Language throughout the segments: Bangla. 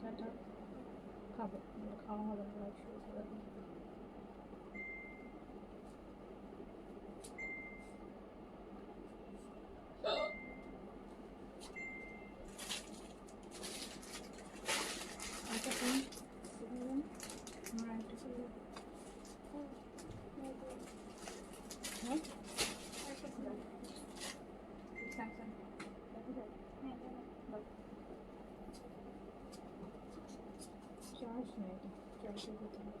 চাটা খাবো, খাওয়া হবে না, লাইভ শুরু করে দিই। আচ্ছা আমার একটা হ্যাঁ চার্জ নেই, চার্জে দিতে হবে।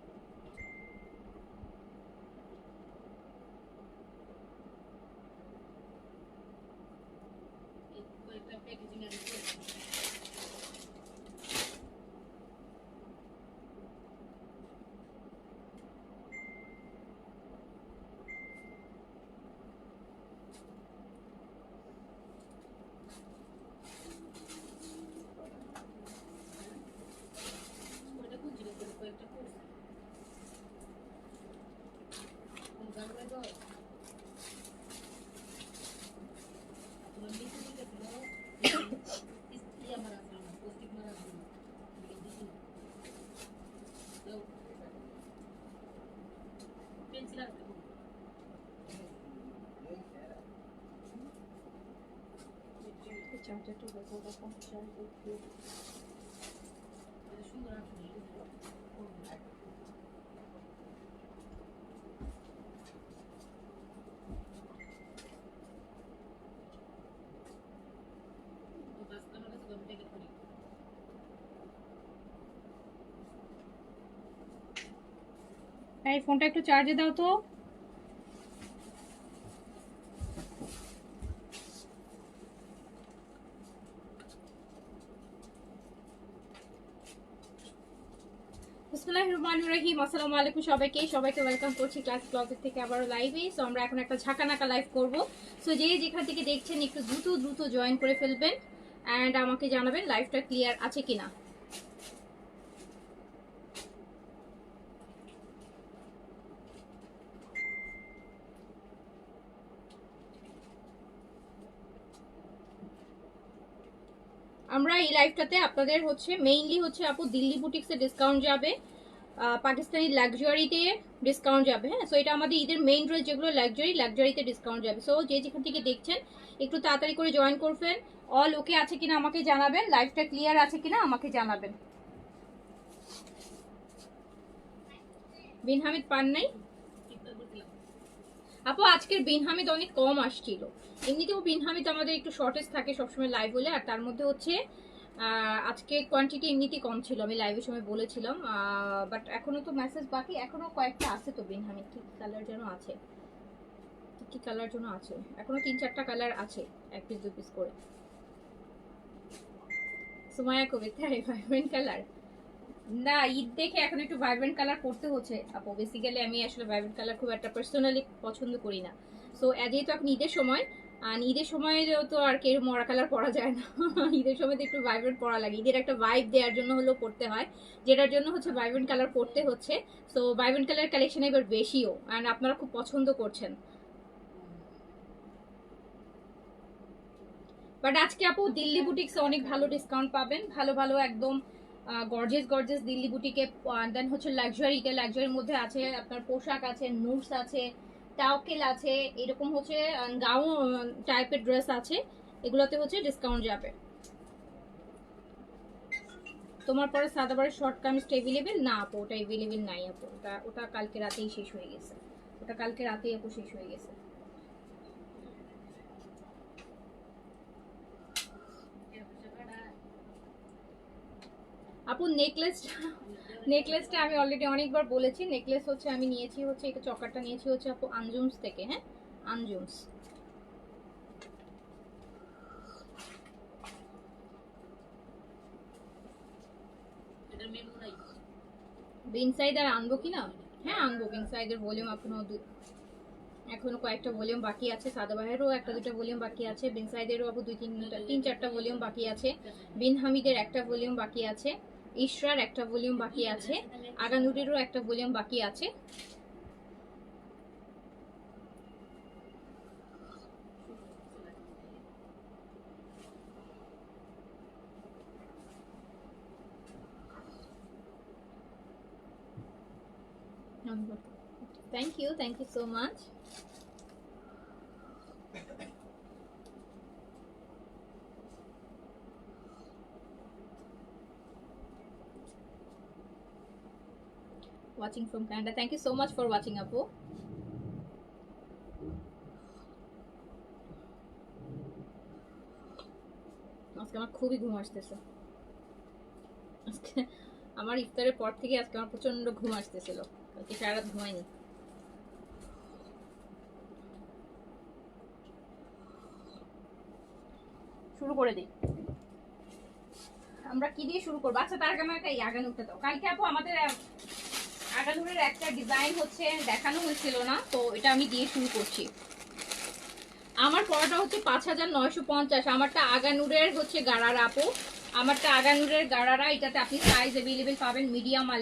চার্জারটা দেখো কখন চার্জ দিতে। এই ফোনটা একটু চার্জে দাও তো। বিসমিল্লাহির রহমানির রহিম। আসসালামু আলাইকুম সবাইকে ওয়েলকাম করছি ক্লাস ক্লজেট থেকে আবারও লাইভে। সো আমরা এখন একটা ঝাঁকানাকা লাইভ করব। সো যেখান থেকে দেখছেন একটু দ্রুত জয়েন করে ফেলবেন অ্যান্ড আমাকে জানাবেন লাইভটা ক্লিয়ার আছে কিনা। আমরা এই লাইভটাতে আপনাদের হচ্ছে মেইনলি হচ্ছে আপু দিল্লি বুটিক্সে ডিসকাউন্ট যাবে, পাকিস্তানি লাক্সারিতে ডিসকাউন্ট যাবে। হ্যাঁ, সো এটা আমাদের ঈদের মেইন ড্রেস যেগুলো লাক্সারিতে ডিসকাউন্ট যাবে। সো যেখান থেকে দেখছেন একটু তাড়াতাড়ি করে জয়েন করবেন। অল ওকে আছে কিনা আমাকে জানাবেন, লাইভটা ক্লিয়ার আছে কিনা আমাকে জানাবেন। বিন হামিদ পান নাই আপু, আজকের বিন হামিদ অনেক কম আসছিল। এমনিতেও বিন হামিদ আমাদের একটু শর্টেজ থাকে সবসময় লাইভ হলে, আর তার মধ্যে হচ্ছে আজকে কোয়ান্টিটি এমনিতেই কম ছিল, আমি লাইভের সময় বলেছিলাম। বাট এখনো তো মেসেজ বাকি, এখনো কয়েকটা আছে তো বিন হামিদ। কি কালার যেন আছে, কি কালার যেন আছে, এখনো 3-4টা কালার আছে, 1 পিস 2 পিস করে। সুমায়া কবিতা ভাইব্রেন্ট কালার না, ঈদ দেখে এখন একটু ভাইব্রেন্ট কালার করতে হচ্ছে আপু। বেসিক্যালি আমি আসলে ভাইব্রেন্ট কালার খুব একটা পার্সোনালি পছন্দ করি না। সো যেহেতু এখন ঈদের সময়, আর ঈদের সময় তো আর কেউ মরা কালার পরা যায় না। ঈদের সময় তো একটু ভাইব্রেন্ট পরা লাগে, ঈদের একটা ভাইব দেওয়ার জন্য হলেও পড়তে হয়, যেটার জন্য হচ্ছে ভাইব্রেন্ট কালার পড়তে হচ্ছে। সো ভাইব্রেন্ট কালার কালেকশন এবার বেশিও, অ্যান্ড আপনারা খুব পছন্দ করছেন। বাট আজকে আপু দিল্লি বুটিক্সে অনেক ভালো ডিসকাউন্ট পাবেন, ভালো একদম গর্জিয়াস দিল্লি বুটিকে। দেন হচ্ছে লাক্সারির মধ্যে আছে আপনার পোশাক আছে, নুটস আছে, টাওকেল আছে, এরকম হচ্ছে গাউন টাইপের ড্রেস আছে, এগুলোতে হচ্ছে ডিসকাউন্ট যাবে। তোমার পরে সাদাবারের শর্ট কামিজটা এভেলেবেল না আপু, ওটা এভেলেবেল নাই আপু, ওটা কালকে রাতেই শেষ হয়ে গেছে, ওটা কালকে রাতেই আপু শেষ হয়ে গেছে। আপু নেকলেসটা আমি অলরেডি অনেকবার বলেছি। নেকলেস হচ্ছে আমি নিয়েছি হচ্ছে এই চকারটা নিয়েছি হচ্ছে আপু আঞ্জুমস থেকে। হ্যাঁ, আঞ্জুমস। বিন সাইড আর আনবো কিনা? হ্যাঁ আনবো, বিন সাইডের ভলিউম এখনো কয়েকটা ভলিউম বাকি আছে। সাদাবাহেরও 1-2টা ভলিউম বাকি আছে, বিন সাইডেরও আপু 3-4টা ভলিউম বাকি আছে, বিন হামিদের একটা ভলিউম বাকি আছে, ইশরার একটা ভলিউম বাকি আছে, আগানুরেরও একটা ভলিউম বাকি আছে। Thank you so much. Watching from Canada. Thank you so much for watching, Apu. আজকে আমার খুবই ঘুম আসতেছে। আজকে আমার ইফতারের পর থেকে আজকে আমার প্রচন্ড ঘুম আসতেছিল, কালকে সারা রাত ঘুমাইনি। শুরু করে দিই, আমরা কি দিয়ে শুরু করবো? আচ্ছা তার আগে আমার একটা আগানুরটা দাও। কালকে আপু আমাদের আগানুরের একটা ডিজাইন হচ্ছে দেখানো হয়েছিল না, তো এটা আমি দিয়ে শুরু করছি। আমার পড়াটা হচ্ছে 5950। আমারটা আগানুরের হচ্ছে গারারা আপু, আমারটা আগানুরের গারারা। এটাতে আপনি সাইজ অ্যাভেলেবেল পাবেন মিডিয়াম আর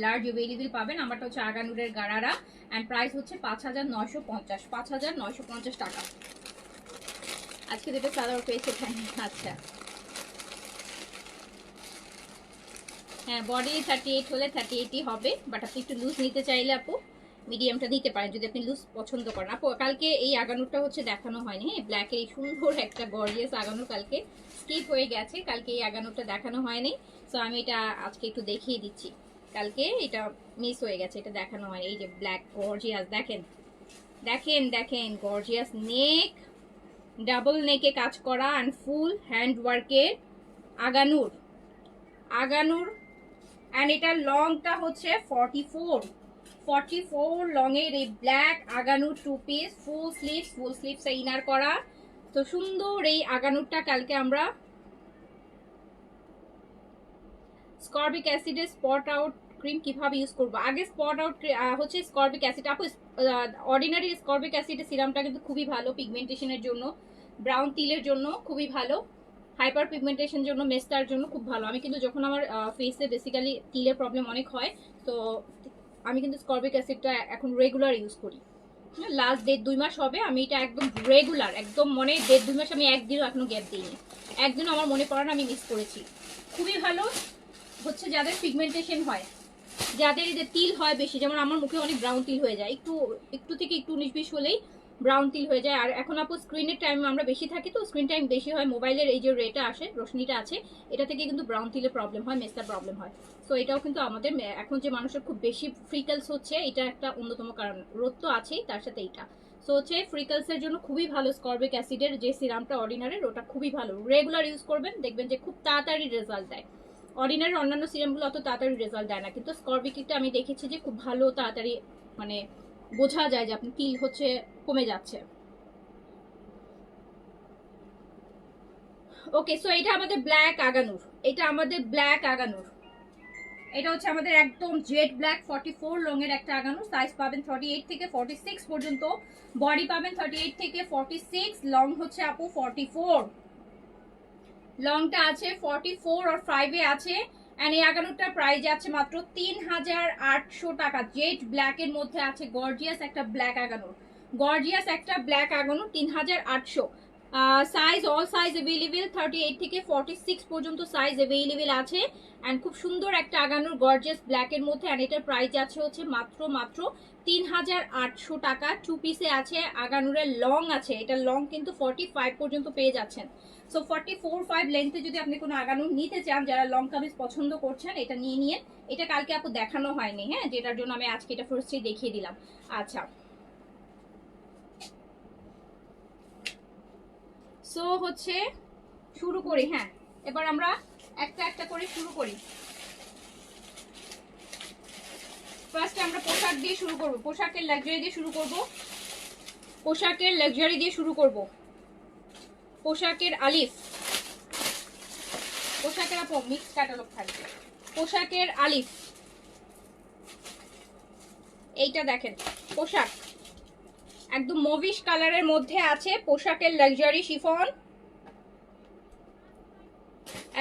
লার্জ অ্যাভেলেবেল পাবেন। আমারটা হচ্ছে আগানুরের গারারা অ্যান্ড প্রাইস হচ্ছে 5950 টাকা। আজকে যেটা সালোয়ার পেয়েছে। আচ্ছা হ্যাঁ, বডি 38 হলে 38ই হবে, বাট আপনি একটু লুজ নিতে চাইলে আপু মিডিয়ামটা দিতে পারেন যদি আপনি লুজ পছন্দ করেন। আপু কালকে এই আগানুরটা হচ্ছে দেখানো হয়নি, হ্যাঁ ব্ল্যাকের এই সুন্দর একটা গর্জিয়াস আগানুর কালকে স্কিপ হয়ে গেছে, কালকে এই আগানুরটা দেখানো হয়নি। সো আমি এটা আজকে একটু দেখিয়ে দিচ্ছি, কালকে এটা মিস হয়ে গেছে, এটা দেখানো হয়নি। এই যে ব্ল্যাক গর্জিয়াস, দেখেন দেখেন দেখেন গর্জিয়াস নেক, ডাবল নেকে কাজ করা অ্যান্ড ফুল হ্যান্ড ওয়ার্কের আগানুর অ্যান্ড এটার লংটা হচ্ছে 44 লং এর এই black Aganoor 2 piece full sleeves inner করা। তো সুন্দর এই আগানুরটা কালকে আমরা স্করবিক অ্যাসিডের স্পট আউট ক্রিম কিভাবে ইউজ করব। আগে স্পট আউট হচ্ছে স্করবিক অ্যাসিড আপু, অর্ডিনারি স্করবিক অ্যাসিডের সিরামটা কিন্তু খুবই ভালো পিগমেন্টেশনের জন্য, ব্রাউন তিলের জন্য খুবই ভালো, হাইপার পিগমেন্টেশন জন্য, মেস্তার জন্য খুব ভালো। আমি কিন্তু যখন আমার ফেসে বেসিক্যালি তিলের প্রবলেম অনেক হয়, তো আমি কিন্তু স্করবিক অ্যাসিডটা এখন রেগুলার ইউজ করি। লাস্ট 1.5-2 মাস হবে আমি এটা একদম রেগুলার, একদম মনে 1.5-2 মাস আমি একদিনও এখনো গ্যাপ দিইনি, একদিনও আমার মনে পড়ে না আমি মিস করেছি। খুবই ভালো হচ্ছে যাদের পিগমেন্টেশন হয়, যাদের এই যে তিল হয় বেশি, যেমন আমার মুখে অনেক ব্রাউন তিল হয়ে যায়, একটু থেকে একটু 19-20 হলেই ব্রাউন তিল হয়ে যায়। আর এখন আপু স্ক্রিনের টাইম আমরা বেশি থাকি, তো স্ক্রিন টাইম বেশি হয়, মোবাইলের এই যে রেটা আসে, রোশনিটা আছে, এটা থেকে কিন্তু ব্রাউন তিলের প্রবলেম হয়, মেস্তার প্রবলেম হয়। সো এটাও কিন্তু আমাদের এখন যে মানুষের খুব বেশি ফ্রিকলস হচ্ছে, এটা একটা অন্যতম কারণ। রোদ তো আছেই, তার সাথে এইটা। সো হচ্ছে ফ্রিকলসের জন্য খুবই ভালো স্করবিক অ্যাসিডের যে সিরামটা অর্ডিনারির, ওটা খুবই ভালো, রেগুলার ইউজ করবেন দেখবেন যে খুব তাড়াতাড়ি রেজাল্ট দেয়। অর্ডিনারি অন্যান্য সিরামগুলো অত তাড়াতাড়ি রেজাল্ট দেয় না, কিন্তু স্করবিকটা আমি দেখেছি যে খুব ভালো, তাড়াতাড়ি মানে বোঝা যায় যে আপনি তিল হচ্ছে কমে যাচ্ছে। ওকে, সো এটা আমাদের ব্ল্যাক আগানুর, এটা হচ্ছে আমাদের একদম জেড ব্ল্যাক 44 লং এর একটা আগানুর। সাইজ পাবেন 38 থেকে 46 পর্যন্ত, বডি পাবেন 38 থেকে 46, লং হচ্ছে আপু 44, লংটা আছে 44 আর 5 এ আছে। এন্ড এই আগানুরটার প্রাইস আছে মাত্র 3800 টাকা। জেড ব্ল্যাক এর মধ্যে আছে গর্জিয়াস একটা black Aganoor, 3800। Size all size available, 38 থেকে 46 পর্যন্ত সাইজ অ্যাভেলেবেল আছে। অ্যান্ড খুব সুন্দর একটা আগানুর গর্জিয়াস ব্ল্যাক এর মধ্যে, অ্যান্ড এটার প্রাইস আছে হচ্ছে মাত্র 3800 টাকা। 2 পিসে আছে, আগানুরের লং আছে, এটা লং কিন্তু 45 পর্যন্ত পেয়ে যাচ্ছেন। সো 44-5 লেন্থে যদি আপনি কোনো আগানুর নিতে চান, যারা লং কামিজ পছন্দ করছেন, এটা নিয়ে এটা কালকে আপু দেখানো হয়নি, হ্যাঁ যেটার জন্য আমি আজকে এটা ফার্স্টে দেখিয়ে দিলাম। আচ্ছা সো হচ্ছে শুরু করি, হ্যাঁ এবার আমরা একটা একটা করে শুরু করি। ফার্স্ট আমরা পোশাক দিয়ে শুরু করব, পোশাকের লাক্সারি দিয়ে শুরু করব, পোশাকের আলিফ, পোশাকের আপু মিক্স ক্যাটালগ থাকবে, পোশাকের আলিফ। এইটা দেখেন পোশাক একদম মভিশ কালারের মধ্যে আছে, পোশাকের লাক্সারি শিফন,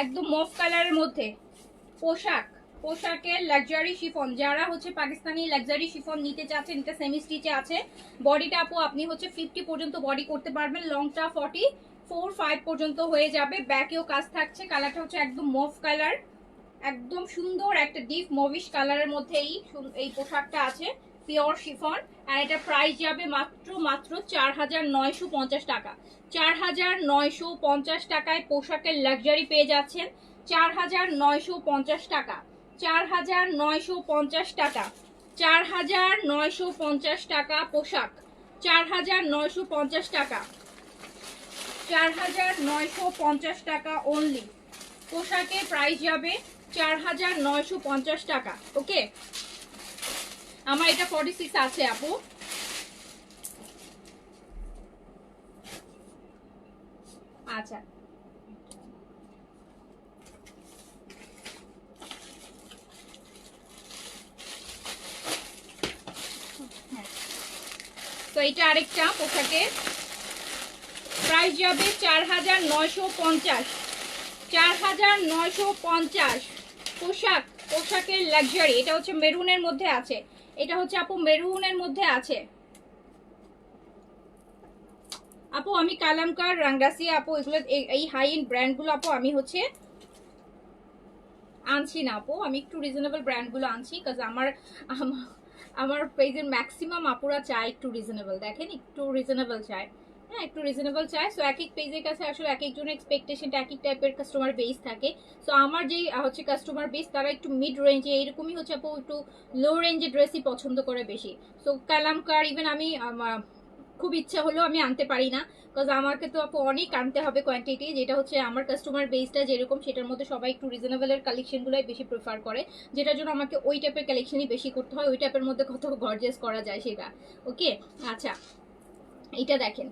একদম মভ কালারের মধ্যে পোশাকের লাক্সারি শিফন। যারা হচ্ছে পাকিস্তানি লাক্সারি শিফন নিতে চাচ্ছেন, এটা সেমি স্টিচে আছে। বডিটা আপু আপনি হচ্ছে 50 পর্যন্ত বডি করতে পারবেন, লংটা 44-5 পর্যন্ত হয়ে যাবে। ব্যাকেও কাজ থাকছে, কালারটা হচ্ছে একদম মভ কালার, একদম সুন্দর একটা ডিপ মভিশ কালারের মধ্যে এই পোশাকটা আছে, পিওর শিফন। আর এটা প্রাইস যাবে মাত্র মাত্র 4950 টাকা। 4950 টাকায় পোশাকের লাক্সারি পেয়ে যাচ্ছেন। 4950 টাকা, 4950 টাকা, 4950 টাকা পোশাক, 4950 টাকা, 4950 টাকা অনলি। পোশাকের প্রাইস যাবে 4950 টাকা। ওকে, আমার এটা 46 আছে আপু। আচ্ছা, তো এটা আরেকটা পোশাকের প্রাইস যাবে 4950, 4950 পোশাক, পোশাকের লাক্সারি। এটা হচ্ছে মেরুনের মধ্যে আছে, এটা হচ্ছে আপু মেরুনের মধ্যে আছে আপু। আমি কালামকার, রাঙ্গাসি আপু এগুলো এই হাই এন্ড ব্র্যান্ডগুলো আপু আমি হচ্ছে আনছি না আপু, আমি একটু রিজনেবল ব্র্যান্ডগুলো আনছি, কাজ আমার পেজের ম্যাক্সিমাম আপুরা চায় একটু রিজনেবল, দেখেন একটু রিজনেবল চায়, হ্যাঁ একটু রিজনেবল চায়। সো এক এক পেজের কাছে আসলে এক একজনের এক্সপেকটেশনটা এক এক টাইপের কাস্টমার বেস থাকে। সো আমার যেই হচ্ছে কাস্টমার বেস তারা একটু মিড রেঞ্জে এরকমই হচ্ছে আপু, একটু লো রেঞ্জে ড্রেসই পছন্দ করে বেশি। সো কালামকার ইভেন আমি খুব ইচ্ছা হলেও আমি আনতে পারি না, বিকজ আমাকে তো আপু অনেক আনতে হবে কোয়ান্টিটি, যেটা হচ্ছে আমার কাস্টমার বেসটা যেরকম সেটার মধ্যে সবাই একটু রিজনেবলের কালেকশনগুলোই বেশি প্রেফার করে, যেটার জন্য আমাকে ওই টাইপের কালেকশনই বেশি করতে হয়, ওই টাইপের মধ্যে কত গর্জিয়াস করা যায় সেটা। ওকে, আচ্ছা এইটা দেখেন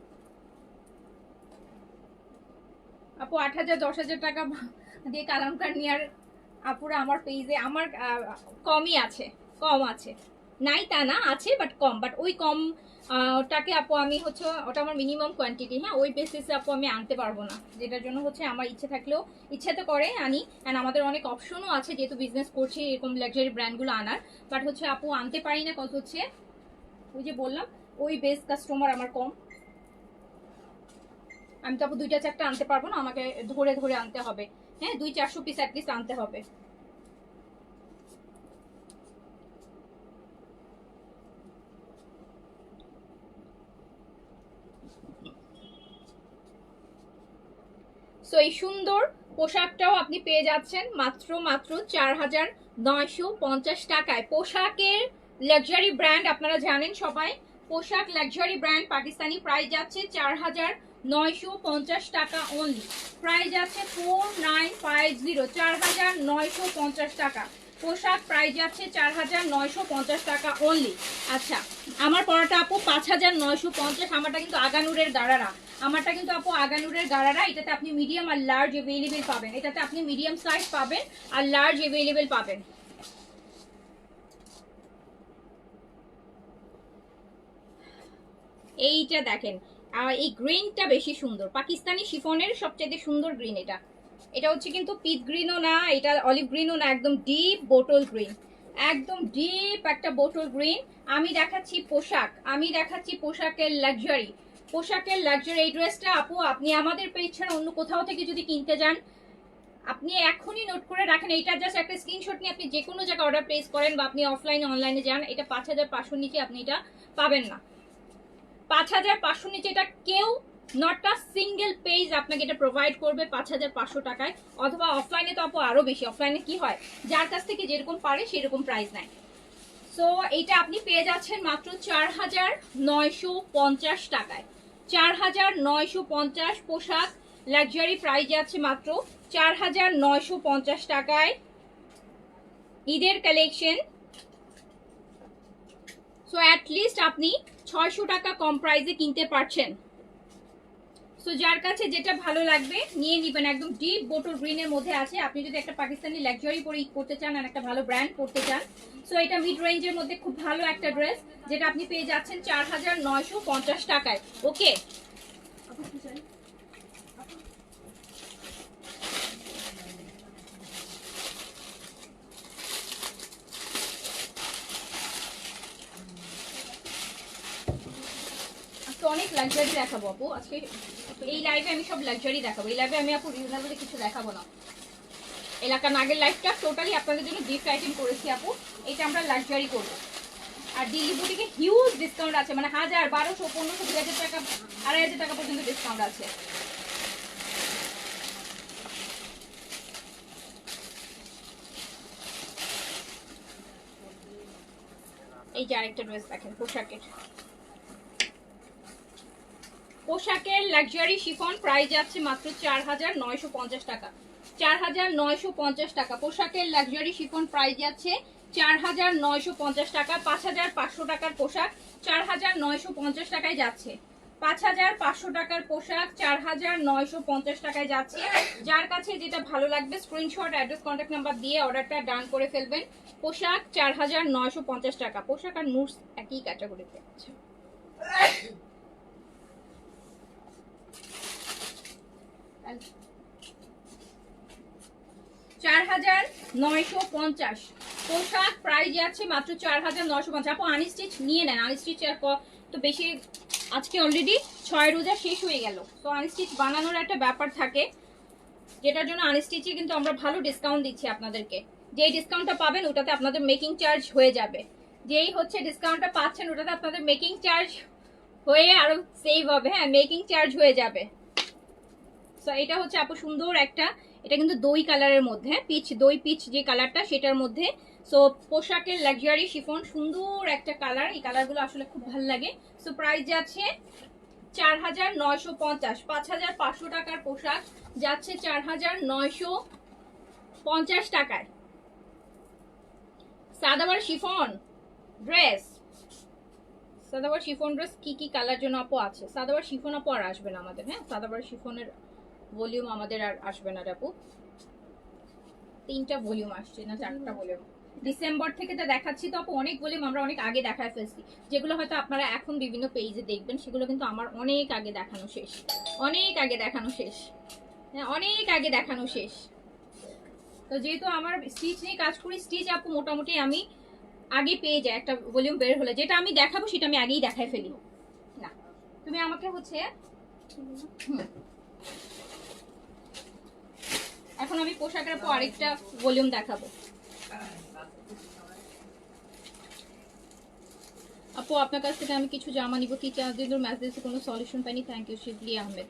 আপু 8000 10,000 টাকা দিয়ে কালামকার নেওয়ার আপুরা আমার পেজে আমার কমই আছে, কম আছে, নাই তা না, আছে বাট কম, বাট ওই কম টাকে আপু আমি হচ্ছে ওটা আমার মিনিমাম কোয়ান্টিটি, হ্যাঁ ওই বেসিসে আপু আমি আনতে পারবো না, যেটার জন্য হচ্ছে আমার ইচ্ছে থাকলেও ইচ্ছে তো করে আনি, অ্যান্ড আমাদের অনেক অপশনও আছে যেহেতু বিজনেস করছি এরকম লাক্সারি ব্র্যান্ডগুলো আনার, বাট হচ্ছে আপু আনতে পারি না, কত হচ্ছে ওই যে বললাম ওই বেস কাস্টমার আমার কম, আমি তো আপু 2টা 4টা আনতে পারবো না, আমাকে ধরে ধরে আনতে হবে, হ্যাঁ 200-400 পিস অ্যাটলিস্ট আনতে হবে। সো এই সুন্দর পোশাকটাও আপনি পেয়ে যাচ্ছেন মাত্র মাত্র 4950 টাকায়। পোশাকের লাক্সারি ব্র্যান্ড আপনারা জানেন সবাই, পোশাক লাক্সারি ব্র্যান্ড পাকিস্তানি, প্রাইস যাচ্ছে 4950 টাকা অনলি, প্রাইস যাচ্ছে 4950, 4950 টাকা পোশাক, প্রাইস যাচ্ছে 4950 টাকা অনলি। আচ্ছা, আমার পরাটা আপু 5950, আমারটা কিন্তু আগানুরের গাড়ারা, আমারটা কিন্তু আপু আগানুরের গাড়ারা, এটাতে আপনি মিডিয়াম আর লার্জ অ্যাভেলেবেল পাবেন, এটাতে আপনি মিডিয়াম সাইজ পাবেন আর লার্জ অ্যাভেলেবেল পাবেন। এইটা দেখেন, এই গ্রিনটা বেশি সুন্দর, পাকিস্তানি শিফনের সবচেয়ে সুন্দর গ্রিন এটা, এটা হচ্ছে কিন্তু পিচ গ্রিনও না, এটা অলিভ গ্রিনও না, একদম ডিপ বোটল গ্রিন, একদম ডিপ একটা বোটল গ্রিন। আমি দেখাচ্ছি পোশাক, আমি দেখাচ্ছি পোশাকের লাক্সারি, পোশাকের লাক্সারি। এই ড্রেসটা আপু আপনি আমাদের পেজ ছাড়া অন্য কোথাও থেকে যদি কিনতে যান আপনি এখনই নোট করে রাখেন, এইটা জাস্ট একটা স্ক্রিনশট নিয়ে আপনি যে কোনো জায়গায় অর্ডার প্লেস করেন বা আপনি অফলাইনে অনলাইনে যান, এটা 5500 নিচে আপনি এটা পাবেন না, 5500 নিচে এটা কেউ নট আ সিঙ্গেল পেজ আপনাকে এটা প্রোভাইড করবে 5500 টাকায়, অথবা অফলাইনে তো আপু আরো বেশি, অফলাইনে কি হয় যার কাছ থেকে যেরকম পারে সেরকম প্রাইস নেয়। সো এইটা আপনি পেয়ে যাচ্ছেন মাত্র 4950 টাকায়, 4950 পোশাক লাক্সারি, প্রাইস যাচ্ছে মাত্র 4950 টাকায়, ঈদের কালেকশন। সো অ্যাটলিস্ট আপনি 600 টাকা কম প্রাইসে কিনতে পারছেন। সো যার কাছে যেটা ভালো লাগবে নিয়ে নিবেন, একদম ডিপ বোটল গ্রিনের মধ্যে আছে, আপনি যদি একটা পাকিস্তানি লাক্সারি পরে করতে চান আর একটা ভালো ব্র্যান্ড করতে চান, সো এটা মিড রেঞ্জের মধ্যে খুব ভালো একটা ড্রেস, যেটা আপনি পেয়ে যাচ্ছেন 4950 টাকায়। ওকে, অনেক লাক্সারি দেখাবো আপু আজকে এই লাইভে, আমি সব লাক্সারি দেখাবো, এই লাইভে আমি আপু রিজনেবল কিছু দেখাবো না, এলাকা আগের লাইফটা টোটালি আপনাদের জন্য গিফট আইটেম করেছি আপু, এটা আমরা লাক্সারি করবো। আর দিল্লি বুটিকে হিউজ ডিসকাউন্ট আছে, মানে 1000, 1200, 1500, 2000 টাকা, 2500 টাকা পর্যন্ত ডিসকাউন্ট আছে। এই যে আরেকটা ড্রেস দেখেন পোশাকের লাক্সারি শিফন, প্রাইস যাচ্ছে মাত্র 4950 টাকা। 4950 টাকা পোশাকের লাক্সারি শিফন, প্রাইস যাচ্ছে 4950 টাকা। 5500 টাকার পোশাক 4950 টাকায় যাচ্ছে। 5500 টাকার পোশাক 4950 টাকায় যাচ্ছে। যার কাছে যেটা ভালো লাগবে স্ক্রিনশট, অ্যাড্রেস, কন্ট্যাক্ট নাম্বার দিয়ে অর্ডারটা ডান করে ফেলবেন। পোশাক 4950 টাকা। পোশাক আর নুটস একই ক্যাটাগরিতে আছে। $4950 পোশাক, প্রাইস যাচ্ছে মাত্র 4950। আপু আনস্টিচ নিয়ে নেন, আনস্টিচ তো বেশি, আজকে অলরেডি 6 রোজা শেষ হয়ে গেল, তো আনস্টিচ বানানোর একটা ব্যাপার থাকে, যেটার জন্য আনস্টিচে কিন্তু আমরা ভালো ডিসকাউন্ট দিচ্ছি আপনাদেরকে। যেই ডিসকাউন্টটা পাবেন ওটাতে আপনাদের মেকিং চার্জ হয়ে যাবে, যেই হচ্ছে ডিসকাউন্টটা পাচ্ছেন ওটাতে আপনাদের মেকিং চার্জ হয়ে আরো সেভ হবে। হ্যাঁ, মেকিং চার্জ হয়ে যাবে। সো এটা হচ্ছে আপু সুন্দর একটা, এটা কিন্তু দই কালারের মধ্যে, দই পিচ যে কালারটা সেটার মধ্যে। সো পোশাকের লাক্সারি শিফন, সুন্দর একটা কালার, এই কালারগুলো আসলে খুব ভালো লাগে। সো প্রাইস যাচ্ছে 4950। 5500 টাকার পোশাক যাচ্ছে 4950 টাকায়। সাদাবার শিফন ড্রেস, সাদাবার শিফন ড্রেস কি কি কালার জন্য আপু আছে? সাদাবার শিফন আপু আর আসবে না আমাদের। হ্যাঁ, সাদাবার শিফনের ভলিউম আমাদের আর আসবে না আপু। 3টা ভলিউম আসছে না 4টা ভলিউম, ডিসেম্বর থেকে তো দেখাচ্ছি তো আপু, অনেক ভলিউম আমরা অনেক আগে দেখায় ফেলছি, যেগুলো হয়তো আপনারা এখন বিভিন্ন পেজে দেখবেন, সেগুলো কিন্তু আমার অনেক আগে দেখানো শেষ, অনেক আগে দেখানো শেষ, হ্যাঁ অনেক আগে দেখানো শেষ। তো যেহেতু আমার স্টিচ নিয়ে কাজ করি, স্টিচ আপু মোটামুটি আমি আগে পেয়ে যাই, একটা ভলিউম বের হলে যেটা আমি দেখাবো সেটা আমি আগেই দেখায় ফেলি। না তুমি আমাকে হচ্ছে এখন আমি পোশাকের পর আরেকটা ভলিউম দেখাবো। আপু আপনার কাছ থেকে আমি কিছু জামা নিব, কি চার্জের মেসেজে কোনো সলিউশন পাইনি, থ্যাংক ইউ শিবলি আহমেদ।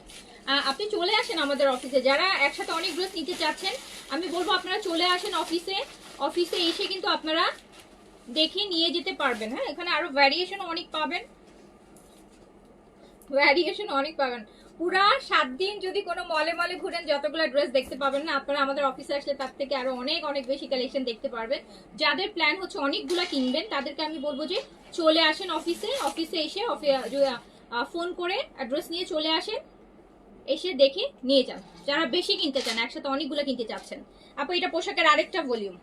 আপনি চলে আসেন আমাদের অফিসে, যারা একসাথে অনেক ড্রেস নিতে চাচ্ছেন আমি বলবো আপনারা চলে আসেন অফিসে, অফিসে এসে কিন্তু আপনারা দেখে নিয়ে যেতে পারবেন। হ্যাঁ, এখানে আরো ভ্যারিয়েশন অনেক পাবেন, ভ্যারিয়েশন অনেক পাবেন। পুরা 7 দিন যদি কোনো মলে মলে ঘুরেন যতগুলো ড্রেস দেখতে পাবেন না, আপনারা আমাদের অফিসে আসলে তার থেকে আরো অনেক অনেক বেশি কালেকশন দেখতে পারবেন। যাদের প্ল্যান হচ্ছে অনেকগুলা কিনবেন তাদেরকে আমি বলবো যে চলে আসেন অফিসে, অফিসে এসে ফোন করে অ্যাড্রেস নিয়ে চলে আসেন, এসে দেখে নিয়ে যান। যারা বেশি কিনতে চান, একসাথে অনেকগুলো কিনতে চাচ্ছেন। আপু এটা পোশাকের আরেকটা ভলিউম,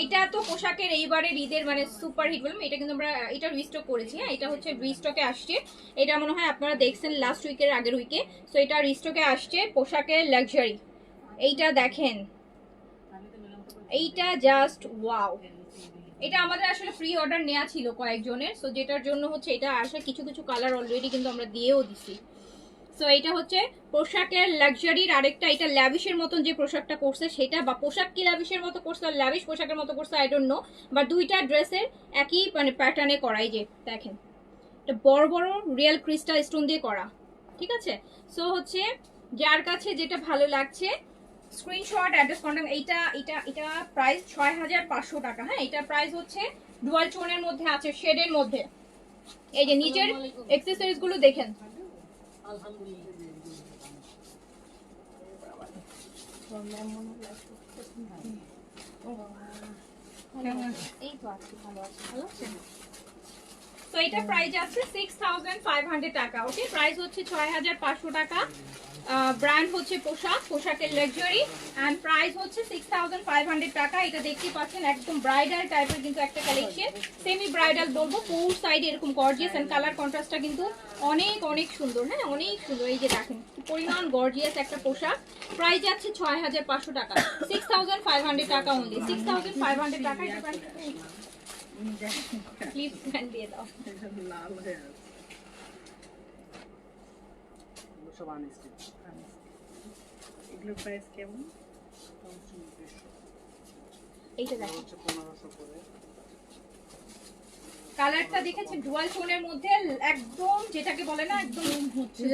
এইটা তো পোশাকের এইবারের ঈদের মানে সুপার হিট বললাম, এটা কিন্তু আমরা এটা রিস্টক করেছি। হ্যাঁ, এটা হচ্ছে রিস্টকে আসছে, এটা মনে হয় আপনারা দেখছেন লাস্ট উইকের আগের উইকে। সো এটা রিস্টকে আসছে পোশাকের লাক্সারি, এইটা দেখেন, এইটা জাস্ট ওয়াও। এটা আমাদের আসলে প্রি অর্ডার নেওয়া ছিল কয়েকজনের, সো যেটার জন্য হচ্ছে এটা আসে, কিছু কিছু কালার অলরেডি কিন্তু আমরা দিয়েও দিছি। সো এটা হচ্ছে পোশাকের লাক্সারির আরেকটা, এটা ল্যাভিশের মতন যে পোশাকটা করছে সেটা, বা পোশাক কি ল্যাভিশের মতো করছে আর ল্যাভিশ পোশাকের মতো করছে আই ডোন্ট নো, বা দুইটা ড্রেসের একই মানে প্যাটার্নে করাই, যে দেখেন এটা বড় বড় রিয়েল ক্রিস্টাল স্টোন দিয়ে করা, ঠিক আছে। সো হচ্ছে যার কাছে যেটা ভালো লাগছে স্ক্রিনশট, অ্যাড্রেস, কন্ট্যাক্ট। এইটা এটা এটা প্রাইস 6500 টাকা। হ্যাঁ, এটা প্রাইস হচ্ছে ডুয়াল টোনের মধ্যে আছে, শেডের মধ্যে। এই যে নিচের অ্যাকসেসরিজ গুলো দেখেন, এই তো আছে, ভালো আছে, ভালো আছে। তো এটা প্রাইস আছে 6500 টাকা। ওকে, প্রাইস হচ্ছে 6500 টাকা। ব্র্যান্ড হচ্ছে পোশাকের লাক্সারি, এন্ড প্রাইস হচ্ছে 6500 টাকা। এটা দেখতে পাচ্ছেন একদম ব্রাইডাল টাইপের কিন্তু একটা কালেকশন, সেমি ব্রাইডাল বলবো, পুরো সাইডে এরকম গর্জিয়াস, এন্ড কালার কন্ট্রাস্টটা কিন্তু অনেক অনেক সুন্দর। হ্যাঁ, অনেক সুন্দর। এই যে দেখেন কি পরিমাণ গর্জিয়াস একটা পোশাক। প্রাইস যাচ্ছে 6500 টাকা, 6500 টাকা অনলি, 6500 টাকা। এটা প্লিজ ফ্যান দিয়ে দাও। লাল হয়ে আছে সব আনস্টিচ। এগুলোর প্রাইস কেমন? এইটা দেখেন কালারটা দেখেছেন ডুয়াল টোনের মধ্যে একদম যেটাকে বলে না একদম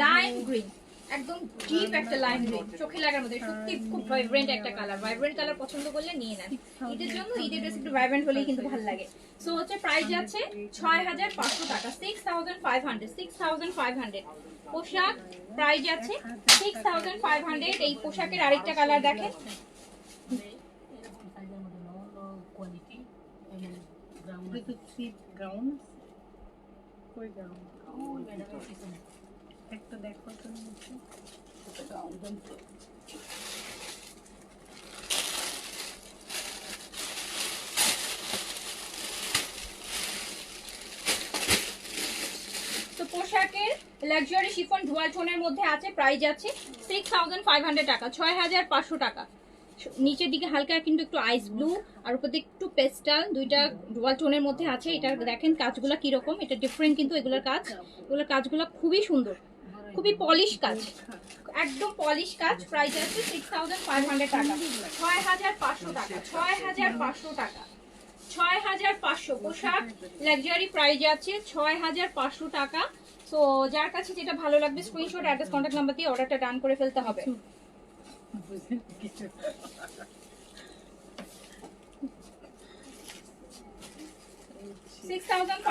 লাইম গ্রিন, একদম ডিপ একটা লাইম গ্রিন, চোখে লাগার মধ্যে সত্যি খুব ভাইব্রেন্ট একটা কালার। ভাইব্রেন্ট কালার পছন্দ করলে নিয়ে নেন, ঈদের জন্য ঈদের ড্রেস একটু ভাইব্রেন্ট হলেই কিন্তু ভালো লাগে। সো হচ্ছে প্রাইস আছে 6500 টাকা, 6500, 6500 পোশাক প্রাইস আছে 6500। এই পোশাকের আরেকটা কালার দেখেন, একটা দেখো পোশাকের লাক্সারি শিফন ডুয়াল টোনের মধ্যে আছে, প্রাইস আছে 6500 টাকা, 6500 টাকা। নিচের দিকে হালকা কিন্তু একটু আইস ব্লু আর উপর দিকে একটু পেস্টাল, দুইটা ডুয়াল টোনের মধ্যে আছে। এটা দেখেন কাজগুলো কিরকম, এটা ডিফারেন্ট কিন্তু এগুলোর কাজ, এগুলোর কাজগুলো খুবই সুন্দর, খুবই পলিশ কাজ, একদম পলিশ কাজ। প্রাইস আছে 6500 টাকা, 6500 টাকা, 6500 টাকা, 6500 পোশাক লাক্সারি প্রাইস আছে 6500 টাকা। সো যার কাছে যেটা ভালো লাগবে স্ক্রিনশট, অ্যাড্রেস, কন্ট্যাক্ট নাম্বার দিয়ে অর্ডারটা ডান করে ফেলতে হবে। 6500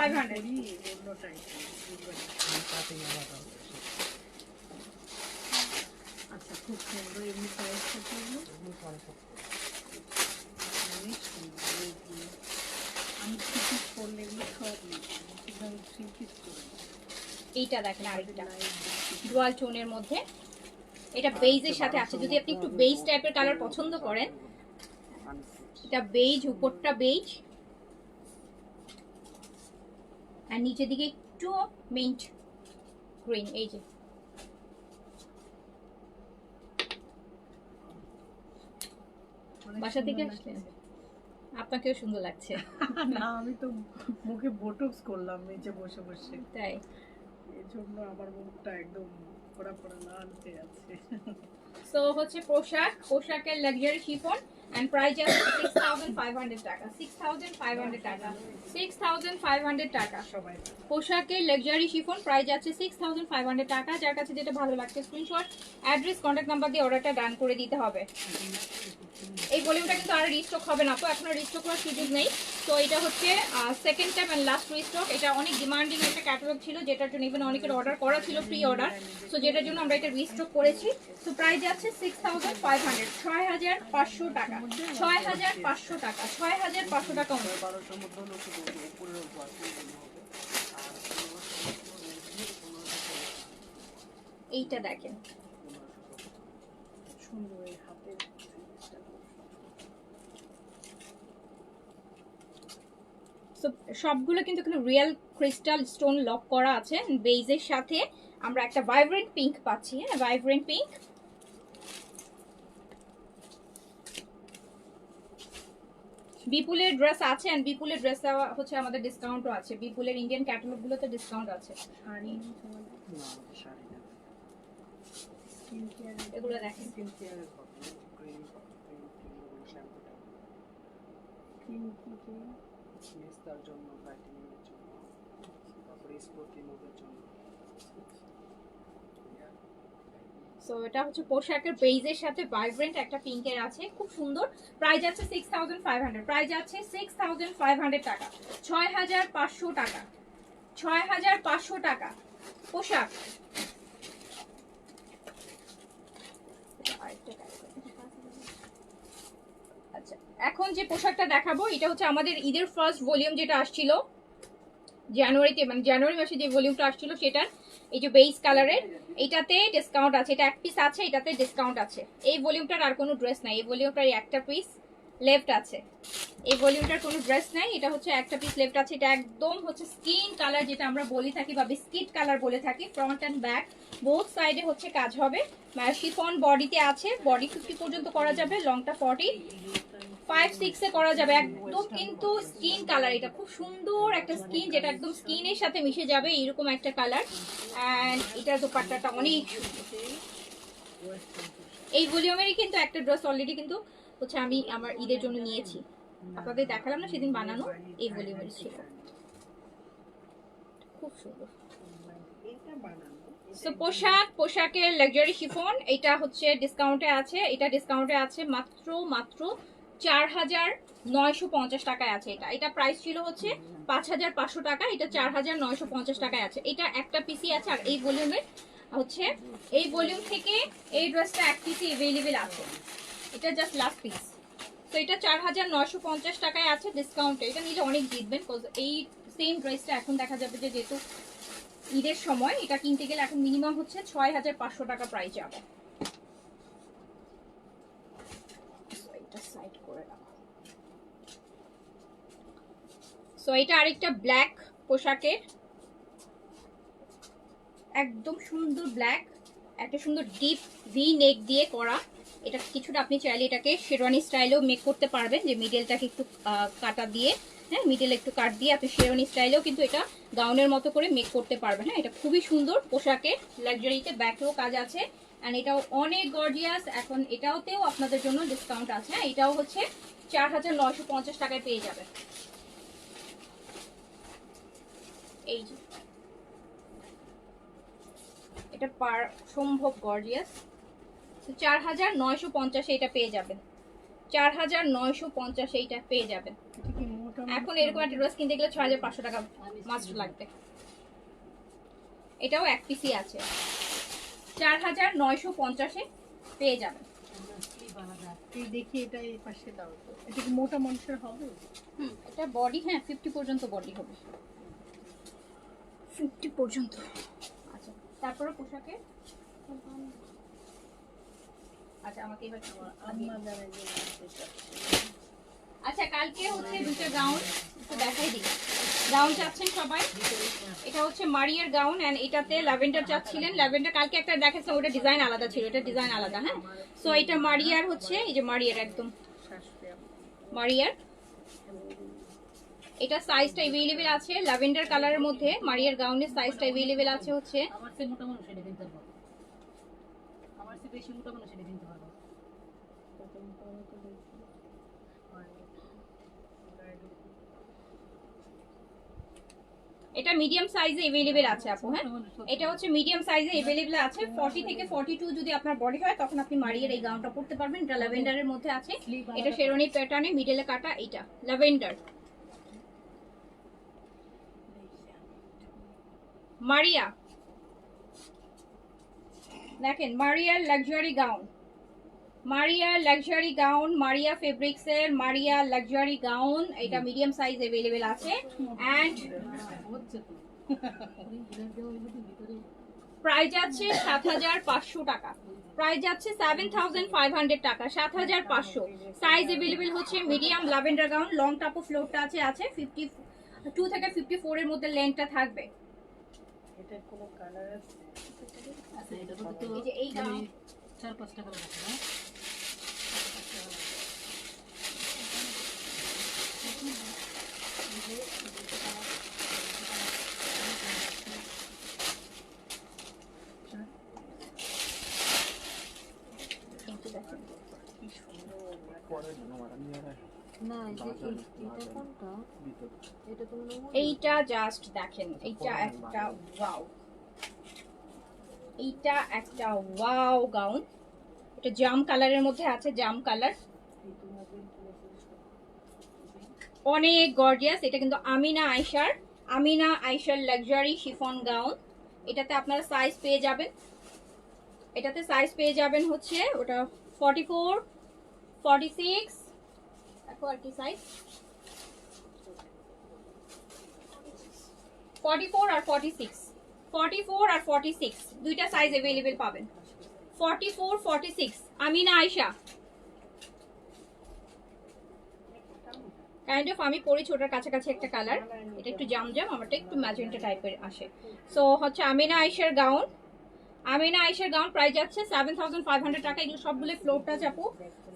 আচ্ছা, খুব সুন্দর। এমনি প্রাইসটা করবো আমি থ্রি-পিস করলে এগুলো সব নিই, থ্রি-পিস করি। এইটা দেখেন আরেকটা ডুয়াল টোনের মধ্যে, এটা বেইজের সাথে আছে। যদি আপনি একটু বেইজ টাইপের কালার পছন্দ করেন, এটা বেইজ, উপরটা বেইজ আর নিচের দিকে একটু মিন্ট গ্রিন। এই যে বাসা থেকে আসলেন, আপনাকেও সুন্দর লাগছে। না, আমি তো মুখে বোটক্স করলাম নিচে বসে বসে, তাই এই জন্য আমার মুখটা একদম পোড়া পোড়া লাল হয়ে আছে। সো হচ্ছে পোশাকের লাক্সারি শিফন এন্ড প্রাইস আছে 6500 টাকা, 6500 টাকা, 6500 টাকা। সবাই পোশাকের লাক্সারি শিফন প্রাইস আছে 6500 টাকা। যার কাছে যেটা ভালো লাগছে স্ক্রিনশট, অ্যাড্রেস, কন্ট্যাক্ট নাম্বার দিয়ে অর্ডারটা ডান করে দিতে হবে। এই ভলিউমটা কিন্তু আর রিস্টক হবে না, তো এখন রিস্টক করার সুযোগ নেই। তো এটা হচ্ছে second time and last restock. এটা অনেক ডিমান্ডিং একটা ক্যাটালগ ছিল, যেটার জন্য ইভেন অনেকের অর্ডার করা ছিল প্রি অর্ডার, সো যেটার জন্য আমরা এটা রিস্টক করেছি। তো প্রাইস আছে 6500, 6500 টাকা, 6500 টাকা, 6500 টাকা। এইটা দেখেন সুন্দর, এই হাতের সবগুলো কিন্তু রিয়েল ক্রিস্টাল স্টোন লক করা আছে বেজের সাথে। আমরা একটা ভাইব্রেন্ট পিঙ্ক পাচ্ছি, হ্যাঁ ভাইব্রেন্ট পিঙ্ক। বিপুলের ড্রেস আছে এন্ড বিপুলের ড্রেস হচ্ছে আমাদের ডিসকাউন্টও আছে, বিপুলের ইন্ডিয়ান ক্যাটালগ গুলোতে ডিসকাউন্ট আছে। শাড়ি, এগুলো দেখেন তার জন্য ব্রাইটেনিং এর জন্য, তারপরে স্পোর্টি মুভের জন্য। সো এটা হচ্ছে পোশাকের বেজের সাথে ভাইব্রেন্ট একটা পিঙ্কের আছে, খুব সুন্দর। প্রাইস আছে 6500, প্রাইস আছে 6500 টাকা, 6500 টাকা, 6500 টাকা পোশাক। আচ্ছা, এখন যে পোশাকটা দেখাবো এটা হচ্ছে আমাদের ঈদের ফার্স্ট ভলিউম যেটা আসছিল জানুয়ারিতে, মানে জানুয়ারি মাসে যে ভলিউমটা আসছিল সেটার এই যে বেস কালারের, এটাতে ডিসকাউন্ট আছে, এটা এক পিস আছে, এটাতে ডিসকাউন্ট আছে। এই ভলিউমটার আর কোনো ড্রেস নাই, এই ভলিউমটার একটা পিস লেফট আছে, এই ভলিউমটার কোনো ড্রেস নাই, এটা হচ্ছে একটা পিস লেফট আছে। এটা একদম হচ্ছে স্কিন কালার যেটা আমরা বলে থাকি বা বিস্কিট কালার বলে থাকি। ফ্রন্ট অ্যান্ড ব্যাক বোথ সাইডে হচ্ছে কাজ হবে, শিফন বডিতে আছে, বডি 50 পর্যন্ত করা যাবে, লংটা 45-6 এ করা যাবে। একদম কিন্তু স্কিন কালার, এটা খুব সুন্দর একটা স্কিন যেটা একদম স্কিনের সাথে মিশে যাবে এরকম একটা কালার। এন্ড এটার দোপাট্টাটা অনেক সুন্দর, এই ভলিউমেরই কিন্তু একটা ড্রেস অলরেডি কিন্তু হচ্ছে আমি আমার ঈদের জন্য নিয়েছি, আপনাদের দেখালাম না সেদিন বানানো, এই ভলিউমের ছিল, খুব সুন্দর। এটা বানানো সো পোশাকের লাক্সারি শিফন, এটা হচ্ছে ডিসকাউন্টে আছে, এটা ডিসকাউন্টে আছে মাত্র মাত্র 4,950 টাকায় আছে। এটা প্রাইস ছিল হচ্ছে 5,500 টাকা, এটা 4,950 টাকায় আছে। এটা একটা পিসি আছে, আর এই ভলিউমের হচ্ছে এই ভলিউম থেকে এই ড্রেসটা এক পিসি অ্যাভেলেবেল আছে, এটা জাস্ট লাস্ট পিস। তো এটা 4,950 টাকায় আছে ডিসকাউন্টে। এটা নিলে অনেক জিতবেন, বিকজ এই সেম ড্রেসটা এখন দেখা যাবে যে যেহেতু ঈদের সময় এটা কিনতে গেলে এখন মিনিমাম হচ্ছে 6,500 টাকা প্রাইস যাবে। সো এটা আরেকটা ব্ল্যাক পোশাকের, একদম সুন্দর ব্ল্যাক, একটা সুন্দর ডিপ ভি নেক দিয়ে করা। এটা কিছুটা আপনি চাইলে এটাকে শেরওয়ানি স্টাইলেও মেক করতে পারবেন, যে মিডলটাকে একটু কাটা দিয়ে, হ্যাঁ মিডল একটু কাট দিয়ে আপনি শেরওয়ানি স্টাইলেও কিন্তু এটা গাউনের মতো করে মেক করতে পারবেন। হ্যাঁ এটা খুবই সুন্দর পোশাকের, লাক্সারিতে ব্যাকেও কাজ আছে, অ্যান্ড এটাও অনেক গর্জিয়াস। এখন এটাওতেও আপনাদের জন্য ডিসকাউন্ট আছে। হ্যাঁ এটাও হচ্ছে 4,950 টাকায় পেয়ে যাবেন। এই যে এটা সম্ভব গর্জিয়াস, 4,950 এটা পেয়ে যাবেন, 4,950 এইটা পেয়ে যাবেন। এটা কি মোটা এখন এরকম একটা ড্রেস কিনতে গেলে 6,500 টাকা মাস্ট লাগবে। এটাও এক পিসি আছে, 4,950 পেয়ে যাবেন। এই দেখি এটা এই পাশে দাও তো, এটা কি মোটা মানুষের হবে? এটা বডি, হ্যাঁ 50 পর্যন্ত বডি হবে, 50 পর্যন্ত। আচ্ছা তারপরে পোশাকে, আচ্ছা আমাকে এবার আম্মা জানে যে আচ্ছা কালকে হচ্ছে দুটো গাউন একটু দেখাই দিই। গাউন চাচ্ছেন সবাই, এটা হচ্ছে মারিয়ার গাউন, এন্ড এটাতে ল্যাভেন্ডার চাচ্ছিলেন। ল্যাভেন্ডার কালকে একটা দেখাচ্ছিলাম, ওটা ডিজাইন আলাদা ছিল, এটা ডিজাইন আলাদা। হ্যাঁ সো এটা মারিয়ার হচ্ছে, এই যে মারিয়ার একদম মারিয়ার, এটা সাইজটা अवेलेबल আছে ল্যাভেন্ডার কালারের মধ্যে। মারিয়ার গাউনের সাইজটা अवेलेबल আছে হচ্ছে, আমার সে মোটা মানুষ এটা কিনতে পারবো, আমার সে বেশি মোটা মানুষ এটা কিনতে পারবো। এটা মিডিয়াম সাইজে अवेलेबल আছে আপু। হ্যাঁ এটা হচ্ছে মিডিয়াম সাইজে अवेलेबल আছে, 40 থেকে 42 যদি আপনার বডি হয় তখন আপনি মারিয়ার এই গাউনটা পরতে পারবেন। এটা ল্যাভেন্ডারের মধ্যে আছে, এটা শেরওয়ানি প্যাটার্নে মিডলে কাটা, এটা ল্যাভেন্ডার মারিয়া। দেখেন মারিয়ার luxury gown, Maria luxury gown, Maria ফেব্রিক্সের মারিয়া লাক্সারি গাউন, এটা মিডিয়াম সাইজ अवेलेबल আছে। এন্ড প্রাইস যাচ্ছে 7,500 টাকা, প্রাইস যাচ্ছে 7,500 টাকা, 7,500। সাইজ अवेलेबल হচ্ছে medium lavender gown, long top ও ফ্লোরটা আছে 52 থেকে 54 এর মধ্যে লেন্থটা থাকবে। এটা কোনো কালার আছে? আচ্ছা এটা তো এই যে এই গাউন 4-5 টাকা লাগবে না? না এটা কোনটা? এটা তো মনে হয় এইটা জাস্ট দেখেন, এইটা একটা ওয়াও, এইটা একটা ওয়াও গাউন, এটা জাম কালারের মধ্যে আছে, জাম কালার, অনেক গর্জিয়াস। এটা কিন্তু আমিনা আয়েশার লাক্সারি শিফন গাউন। এটাতে আপনারা সাইজ পেয়ে যাবেন, এটাতে সাইজ পেয়ে যাবেন হচ্ছে ওটা 44, 46, দেখো আর কি সাইজ, 44 আর 46, 44 আর 46 দুইটা সাইজ अवेलेबल পাবেন। 44, 46 আমিনা আয়েশা কাইন্ড অফ, আমি পরেছি ওটার কাছাকাছি একটা কালার, এটা একটু জাম আমারটা একটু ম্যাজেন্টা টাইপের আসে। সো হচ্ছে আমিনা আয়েশার গাউন, আমিনা আয়েশার গাউন প্রাইস যাচ্ছে 7,500 টাকা। এগুলো সবগুলো ফ্লোরটা চাপু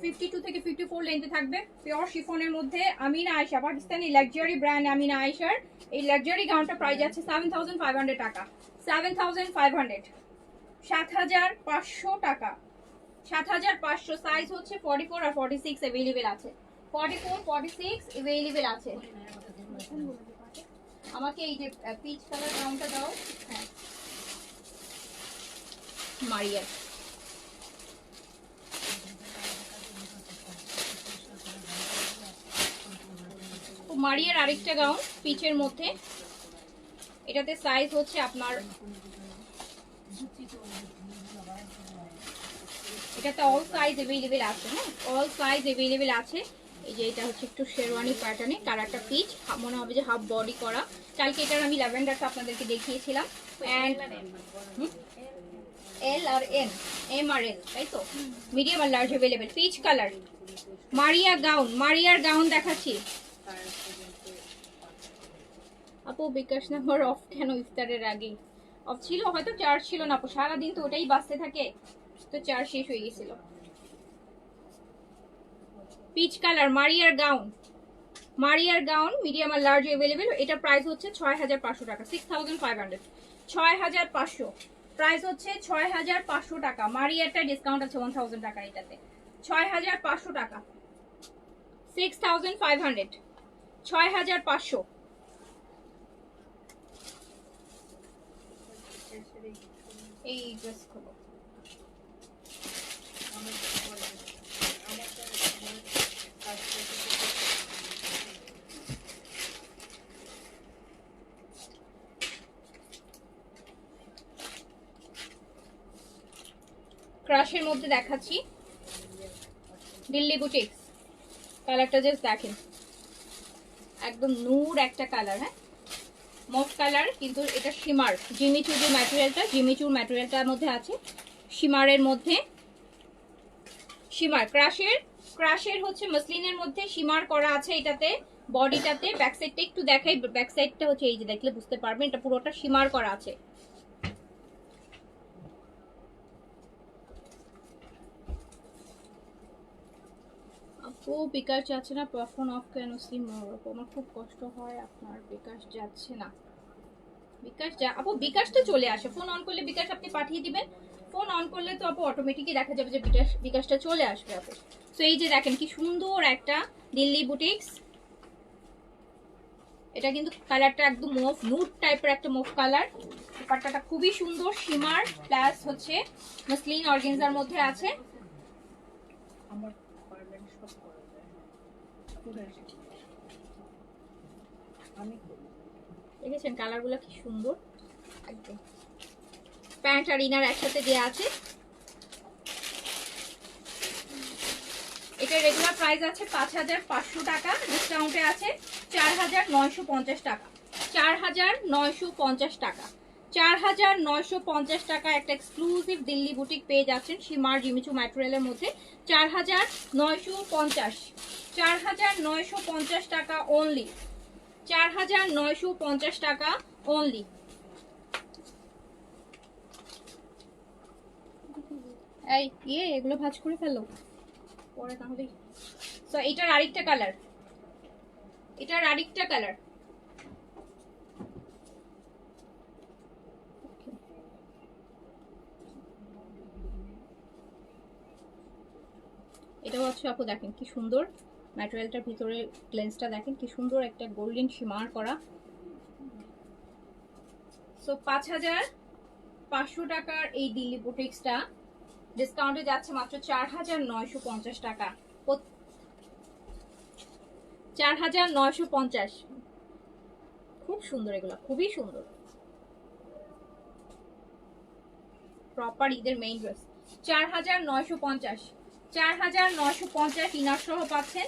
52 থেকে 54 লেন্থে থাকবে, পিওর শিফনের মধ্যে আমিনা আয়েশা, পাকিস্তানি লাক্সারি ব্র্যান্ড আমিনা আয়েশার এই লাক্সারি গাউনটা প্রাইস যাচ্ছে 7,500 টাকা, 7,500, 7,500 টাকা, 7500 সাইজ হচ্ছে 44 আর 46 अवेलेबल আছে। 44 46 अवेलेबल আছে। আমাকে এই যে পিচ কালার গাউনটা দাও। হ্যাঁ মারিয়া, মারিয়ার আরেকটা গাউন পিচের মধ্যে, এটাতে সাইজ হচ্ছে আপনার, এটাতে অল সাইজ अवेलेबल আছে। হ্যাঁ অল সাইজ अवेलेबल আছে। এই যে এটা হচ্ছে একটু শেরওয়ানি প্যাটার্নে, কালারটা পিচ, মনে হবে যে হাফ বডি করা। কালকে এটার আমি ল্যাভেন্ডারটা আপনাদেরকে দেখিয়েছিলাম। এন্ড এল আর এম, এম আর এল, তাই তো? মিডিয়াম আর large available. Peach colour Maria gown, মারিয়ার গাউন দেখাচ্ছি। আপু বিকাশ নাম্বার অফ কেন ইফতারের আগে? অফ ছিল, হয়তো চার্জ ছিল না আপু, সারাদিন তো ওটাই বাজতে থাকে, তো চার্জ শেষ হয়ে গেছিল। পিচ কালার মারিয়ার গাউন, মারিয়ার গাউন মিডিয়াম আর লার্জ अवेलेबल। এটা প্রাইস হচ্ছে 6500 টাকা, 6500, 6500 প্রাইস হচ্ছে 6500 টাকা। মারিয়ারটা ডিসকাউন্ট আছে 1000 টাকা, এটাতে 6500 টাকা, 6500, 6500। এই ড্রেস গুলো ক্রাশের মধ্যে দেখাচ্ছি, দিল্লি বুটিক্স। কালারটা জাস্ট দেখেন, একদম নূর একটা কালার। হ্যাঁ মফ কালার, কিন্তু এটা শিমার, জিমিচুর যে ম্যাটেরিয়ালটা, জিমিচুর ম্যাটেরিয়ালটার মধ্যে আছে, শিমারের মধ্যে, শিমার ক্রাশের, ক্রাশের হচ্ছে মসলিনের মধ্যে শিমার করা আছে এটাতে, বডিটাতে। ব্যাক সাইডটা একটু দেখাই, ব্যাক সাইডটা হচ্ছে এই যে দেখলে বুঝতে পারবেন, এটা পুরোটা শিমার করা আছে। আপু বিকাশ যাচ্ছে না, ফোন অফ কেন? সিম আমার খুব কষ্ট হয়, আপনার বিকাশ যাচ্ছে না। বিকাশ যা আপু, বিকাশ তো চলে আসে, ফোন অন করলে বিকাশ আপনি পাঠিয়ে দিবেন। ফোন অন করলে তো আপু অটোমেটিকই দেখা যাবে যে বিকাশটা চলে আসবে আপু। তো এই যে দেখেন কি সুন্দর একটা দিল্লি বুটিক্স, এটা কিন্তু কালারটা একদম মুভ নুড টাইপের একটা মুভ কালার। দুপাট্টাটা খুবই সুন্দর, শিমার প্লাস হচ্ছে মসলিন অর্গানজার মধ্যে আছে। আমার পার্লার সব করা যায়, আমি দেখেছেন কালারগুলো কি সুন্দর একদম। প্যান্ট আর ইনার একসাথে দেওয়া আছে। এটা রেগুলার প্রাইস আছে 5500 টাকা, ডিসকাউন্টে আছে 4950 টাকা, 4950 টাকা, 4950 টাকা একটা এক্সক্লুসিভ দিল্লি বুটিক পেয়ে যাচ্ছেন শিমার জিমিচু ম্যাটেরিয়ালের মধ্যে। 4950, 4950 টাকা অনলি, 4950 টাকা অনলি। এই এগুলো ভাঁজ করে ফেলো পরে তাহলে। সো এটার আরেকটা কালার, এটার আরেকটা কালার, এটাও হচ্ছে আপু দেখেন কি সুন্দর ম্যাটেরিয়ালটার ভিতরে, গ্লেন্সটা দেখেন কি সুন্দর, একটা গোল্ডেন শিমার করা। সো 5500 টাকার এই দিল্লি বুটিক্সটা ডিসকাউন্টে যাচ্ছে মাত্র 4950 টাকা, 4950। খুব সুন্দর, এগুলো খুবই সুন্দর, প্রপার ঈদের মেইন ড্রেস। 4950, 4950 ইনার সহ পাচ্ছেন।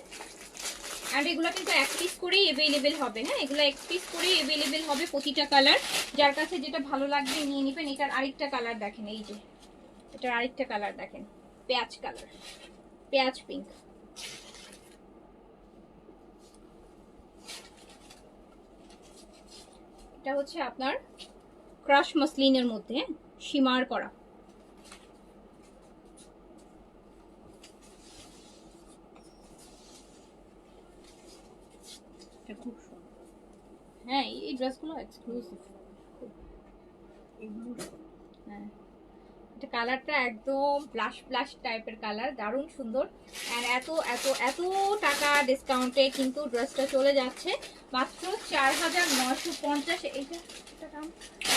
এন্ড এগুলো কিন্তু এক পিস করেই अवेलेबल হবে। হ্যাঁ এগুলো এক পিস করেই अवेलेबल হবে প্রতিটা কালার, যার কাছে যেটা ভালো লাগবে নিয়ে নেবেন। এটার আরেকটা কালার দেখেন, এই যে এটার আরেকটা কালার দেখেন, পেঁয়াজ কালার, পেঁয়াজ পিঙ্ক। এটা হচ্ছে আপনার ক্রাশ মসলিনের মধ্যে শিমার করা। খুব সুন্দর। হ্যাঁ এই ড্রেসগুলো এক্সক্লুসিভ। এগুলো হ্যাঁ এটা কালারটা একদম ব্লাশ ব্লাশ টাইপের কালার, দারুণ সুন্দর। আর এত এত এত টাকা ডিসকাউন্টে কিন্তু ড্রেসটা চলে যাচ্ছে মাত্র 4950। এইটা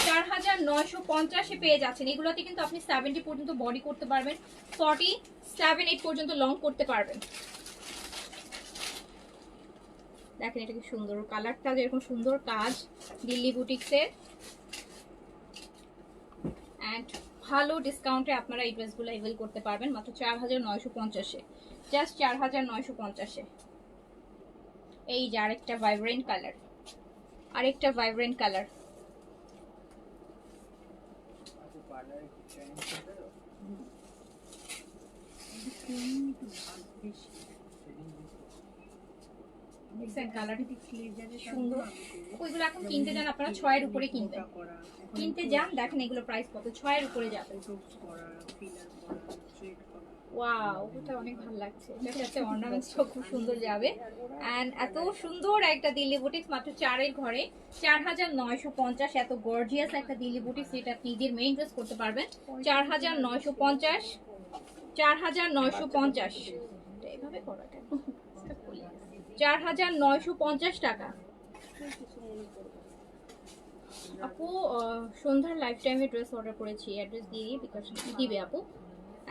4950-এ পেয়ে যাচ্ছেন। এগুলোতে কিন্তু আপনি 70 পর্যন্ত বডি করতে পারবেন, 47-8 পর্যন্ত লং করতে পারবেন। দেখেন এটা কি সুন্দর, কালারটা যেরকম সুন্দর, কাজ দিল্লি বুটিক্সের। অ্যান্ড ভালো ডিসকাউন্টে আপনারা এই ড্রেসগুলো এভেল করতে পারবেন মাত্র 4950-এ, জাস্ট 4950-এ। এই যে আরেকটা ভাইব্রেন্ট কালার, আরেকটা ভাইব্রেন্ট কালার। সুন্দর, ওইগুলো এখন কিনতে যান আপনারা 6-এর উপরে কিনবেন, কিনতে যান দেখেন এগুলো প্রাইস কত, 6-এর উপরে যাবে। ওয়াও, এটা অনেক ভালো লাগছে, এটার সাথে অর্নামেন্টসও খুব সুন্দর যাবে। এন্ড এত সুন্দর একটা দিল্লি বুটিক্স মাত্র 4-এর ঘরে 4950। এত গর্জিয়াস একটা দিল্লি বুটিক্স, যেটা আপনি নিজের মেইন ড্রেস করতে পারবেন 4950। 4950 এইভাবে করা কেন, 4950 টাকা। আপু সন্ধ্যার লাইফ টাইমে ড্রেস অর্ডার করেছি, অ্যাড্রেস দিয়ে দিই, বিকজ দিবে আপু,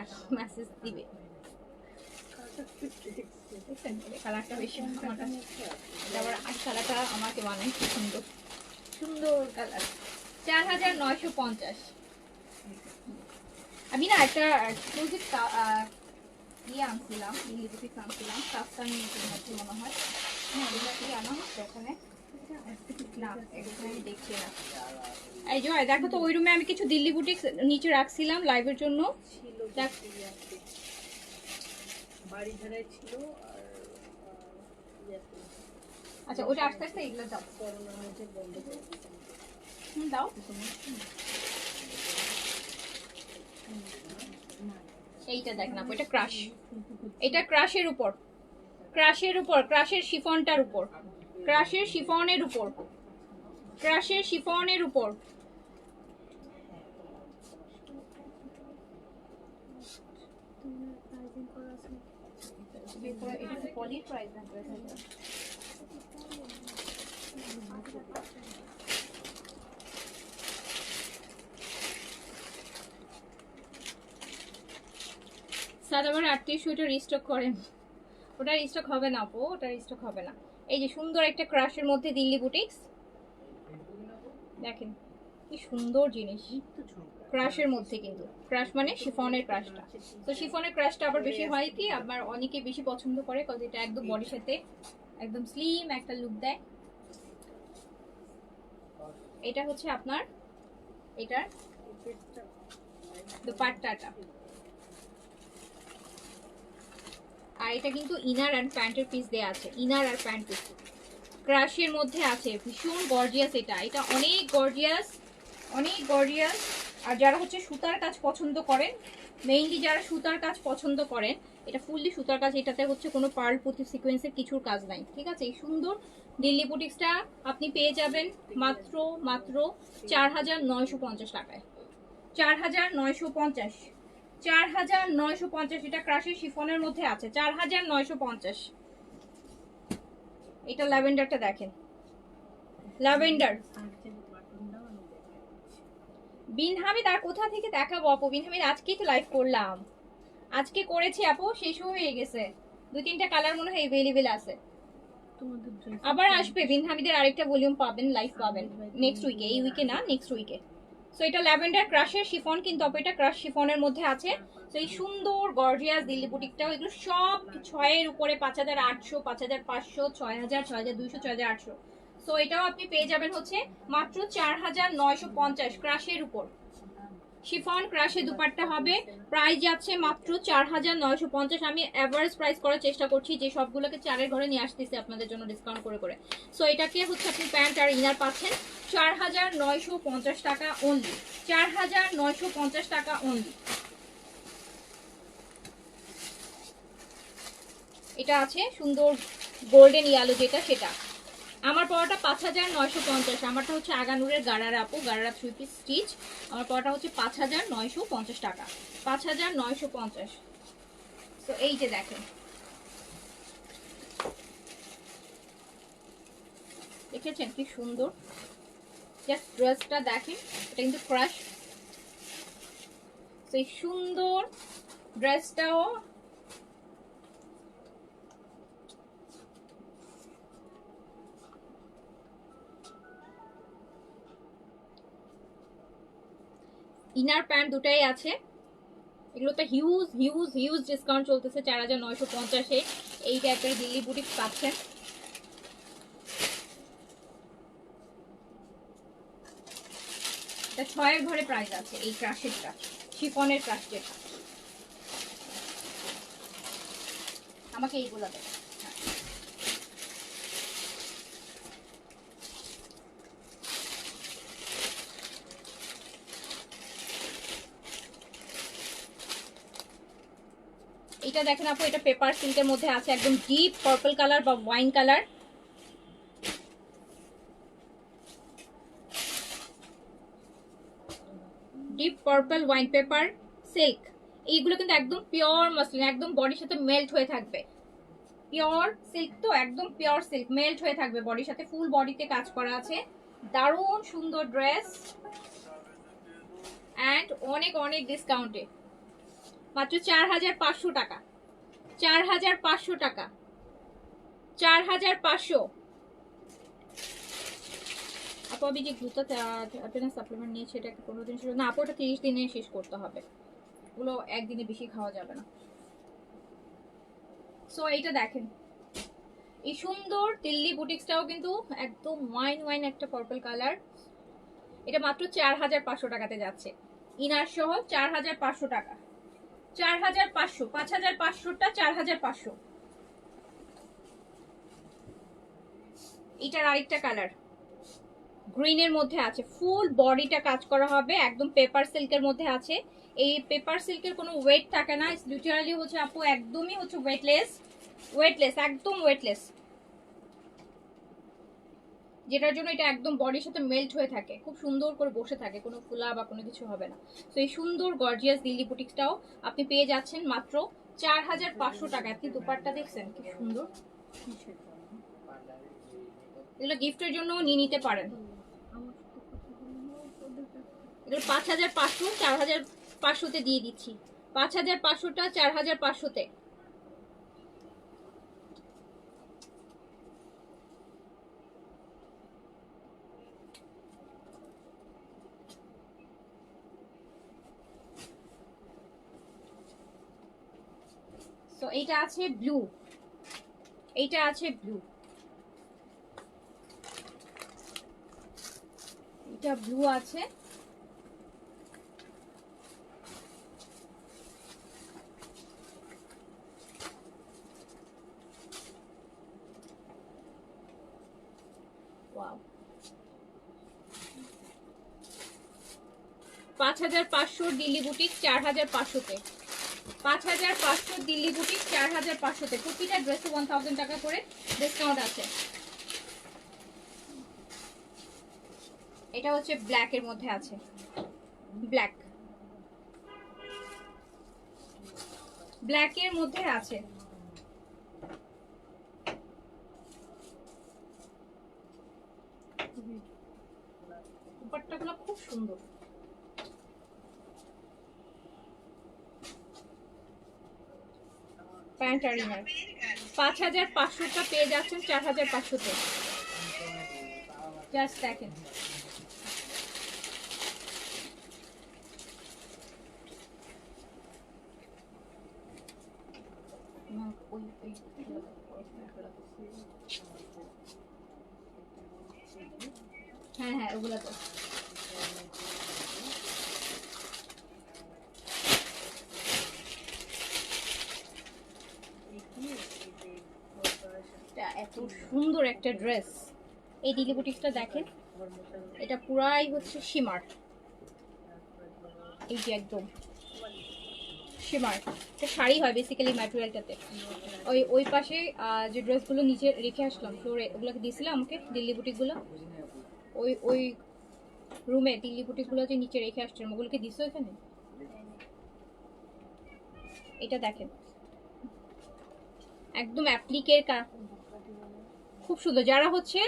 এখন মেসেজ দিবে। কালারটা বেশি আমার কাছে, আবার আর কালারটা আমাকে বানাই, সুন্দর সুন্দর কালার। 4950। আমি না একটা এক্সক্লুসিভ ইয়ে আনছিলাম, দিল্লি বুটিক্স আনছিলাম, কাস্তানি মনে হয়। হ্যাঁ, এটা কি আনা হচ্ছে ওখানে? না, এখানে আমি দেখছি না। এই জয় দেখো তো, ওই রুমে আমি কিছু দিল্লি বুটিক্স নিচে রাখছিলাম লাইভের জন্য। বাড়ি ধারায় ছিল আর আচ্ছা, ওটা আস্তে আস্তে এগুলো দাও, করোনা হয়েছে বন্ধ করে দাও। এইটা দেখ না, এটা ক্রাশ, এটা ক্রাশের উপর, ক্রাশের উপর, ক্রাশের শিফনটার উপর, ক্রাশের শিফনের উপর, ক্রাশের শিফনের উপর। পলির প্রাইস না, সাদাবার 38 ওটা রিস্টক করেন, ওটা রিস্টক হবে না আপু, ওটা রিস্টক হবে না। এই যে সুন্দর একটা ক্রাশের মধ্যে দিল্লি বুটিক্স, দেখেন কি সুন্দর জিনিস, ক্রাশের মধ্যে, কিন্তু ক্রাশ মানে শিফনের ক্রাশটা। তো শিফনের ক্রাশটা আবার বেশি হয় কি, আবার অনেকে বেশি পছন্দ করে, কারণ এটা একদম বডির সাথে একদম স্লিম একটা লুক দেয়। এটা হচ্ছে আপনার এটার দুপাট্টাটা, আর এটা কিন্তু ইনার অ্যান্ড প্যান্টের পিস দেয়া আছে, ইনার আর প্যান্ট পিস ক্রাশের মধ্যে আছে, ভীষণ গর্জিয়াস। এটা এটা অনেক গর্জিয়াস, অনেক গর্জিয়াস। আর যারা হচ্ছে সুতার কাজ পছন্দ করেন, মেইনলি যারা সুতার কাজ পছন্দ করেন, এটা ফুললি সুতার কাজ, এটাতে হচ্ছে কোনো পার্ল পুঁতি সিকোয়েন্সের কিছুর কাজ নাই, ঠিক আছে। এই সুন্দর দিল্লি বুটিক্সটা আপনি পেয়ে যাবেন মাত্র মাত্র 4950 টাকায়, 4950, 4950। এটা ক্রাশের শিফনের মধ্যে আছে, 4950। এটা ল্যাভেন্ডারটা দেখেন, ল্যাভেন্ডার। বিন হামিদ আর কোথা থেকে দেখাবো আপু, বিন হামিদ আজকেই তো লাইভ করলাম, আজকে করেছি আপু, শেষও হয়ে গেছে, 2-3টা কালার মনে হয় अवेलेबल আছে। আবার আসবে বিন হামিদের আরেকটা ভলিউম পাবেন, লাইভ পাবেন নেক্সট উইকে, এই উইকে না, নেক্সট উইকে। সো এটা ল্যাভেন্ডার ক্রাশের শিফন, কিন্তু আপু এটা ক্রাশ শিফনের মধ্যে আছে। তো এই সুন্দর গর্জিয়াস দিল্লি বুটিকটাও, এগুলো সব 6-এর উপরে, 5800, 5500, 6000, 6200, 6800। সো এটাও আপনি পেয়ে যাবেন হচ্ছে মাত্র 4950 ক্রাশের উপর, শিফন ক্রাশে দুপাট্টা হবে, প্রাইস যাচ্ছে মাত্র 4950। আমি এভারেজ প্রাইস করার চেষ্টা করছি, যে সবগুলোকে 4-এর ঘরে নিয়ে আসতেছি আপনাদের জন্য ডিসকাউন্ট করে করে। সো এটাকে হচ্ছে আপনি প্যান্ট আর ইনার পাচ্ছেন 4950 টাকা অনলি, 4950 টাকা অনলি। এটা আছে সুন্দর গোল্ডেন ইয়েলো যেটা, সেটা আমার পড়াটা 5950, আমারটা হচ্ছে আগানুরের গারারা আপু, গারারা 3 পিস স্টিচ। আমার পড়াটা হচ্ছে 5950 টাকা, 5950। তো এই যে দেখেন, দেখেছেন কি সুন্দর, জাস্ট ড্রেসটা দেখেন, এটা কিন্তু ক্রাশ। সেই সুন্দর ড্রেসটাও ইনার প্যান্ট দুটাই আছে। এগুলোতে হিউজ হিউজ হিউজ ডিসকাউন্ট চলতেছে, 4950-এ এই টাইপের দিল্লি বুটিক পাচ্ছেন। এটা 6-এর ঘরে প্রাইস আছে এই ক্রাশেরটা, শিফনের ক্রাশ যেটা। আমাকে এইগুলো দেবে। এটা দেখেন আপু, এটা পেপার সিল্কের মধ্যে আছে, একদম ডিপ পার্পল কালার বা wine colour. Deep purple wine paper silk, এইগুলো কিন্তু একদম পিওর মসলিন, একদম বডির সাথে মেল্ট হয়ে থাকবে। পিওর সিল্ক তো, একদম পিওর সিল্ক, মেল্ট হয়ে থাকবে বডির সাথে, ফুল বডিতে কাজ করা আছে। দারুণ সুন্দর ড্রেস অ্যান্ড অনেক অনেক ডিসকাউন্টে, মাত্র 4500 টাকা, 4500 টাকা, 4500। আপু আমি যে গ্লুটা সাপ্লিমেন্ট নিয়েছি, এটা 15 দিন ছিল না আপু, ওটা 30 দিনে শেষ করতে হবে, ওগুলো একদিনে বেশি খাওয়া যাবে না। সো এইটা দেখেন, এই সুন্দর দিল্লি বুটিক্সটাও কিন্তু একদম ওয়াইন ওয়াইন একটা পার্পল কালার। এটা মাত্র 4500 টাকাতে যাচ্ছে, ইনার সহ 4500 টাকা, 4500, 5500টা 4500। এটার আরেকটা কালার গ্রিনের মধ্যে আছে, ফুল বডিটা কাজ করা হবে, একদম পেপার সিল্কের মধ্যে আছে। এই পেপার সিল্কের কোনো ওয়েট থাকে না, লিটারালি হচ্ছে আপু একদমই হচ্ছে ওয়েটলেস, ওয়েটলেস, একদম ওয়েটলেস, যেটার জন্য এটা একদম বডির সাথে মেল্ট হয়ে থাকে, খুব সুন্দর করে বসে থাকে, কোনো ফুলা বা কোনো কিছু হবে না। তো এই সুন্দর গর্জিয়াস দিল্লি বুটিক্সটাও আপনি পেয়ে যাচ্ছেন মাত্র 4500 টাকা। আপনি দুপাট্টা দেখছেন কি সুন্দর, এগুলো গিফটের জন্য নিয়ে নিতে পারেন। এগুলো 5500, 4500-তে দিয়ে দিচ্ছি, 5500টা 4500-তে। তো এইটা আছে ব্লু, এইটা আছে ব্লু, এটা ব্লু আছে। ওয়াও, 5500 দিল্লি বুটিক 4500-তে, 5500 দিল্লি বুটিক 4500-তে। প্রতিটা ড্রেসে 1000 টাকা করে ডিসকাউন্ট আছে। এটা হচ্ছে ব্ল্যাক এর মধ্যে আছে, ব্ল্যাক, ব্ল্যাক এর মধ্যে আছে। দুপাট্টাগুলো খুব সুন্দর, প্যান্ট আর ইনার। 5500টা পেয়ে যাচ্ছেন 4500-তে। জাস্ট দেখেন, হ্যাঁ হ্যাঁ ওগুলো তো। এত সুন্দর একটা ড্রেস, এই দিল্লি বুটিক্সটা দেখেন, এটা পুরাই হচ্ছে শিমার, এই যে একদম শিমার, এটা শাড়ি হয় বেসিক্যালি ম্যাটেরিয়ালটাতে। ওই পাশে যে ড্রেসগুলো নিচে রেখে আসলাম ফ্লোরে, ওগুলোকে দিয়েছিলাম আমাকে দিল্লি বুটিকগুলো, ওই রুমে দিল্লি বুটিকগুলো যে নিচে রেখে আসছিলাম ওগুলোকে দিছো এখানে। এটা দেখেন একদম অ্যাপ্লিকের খুব সুন্দর। যারা হচ্ছে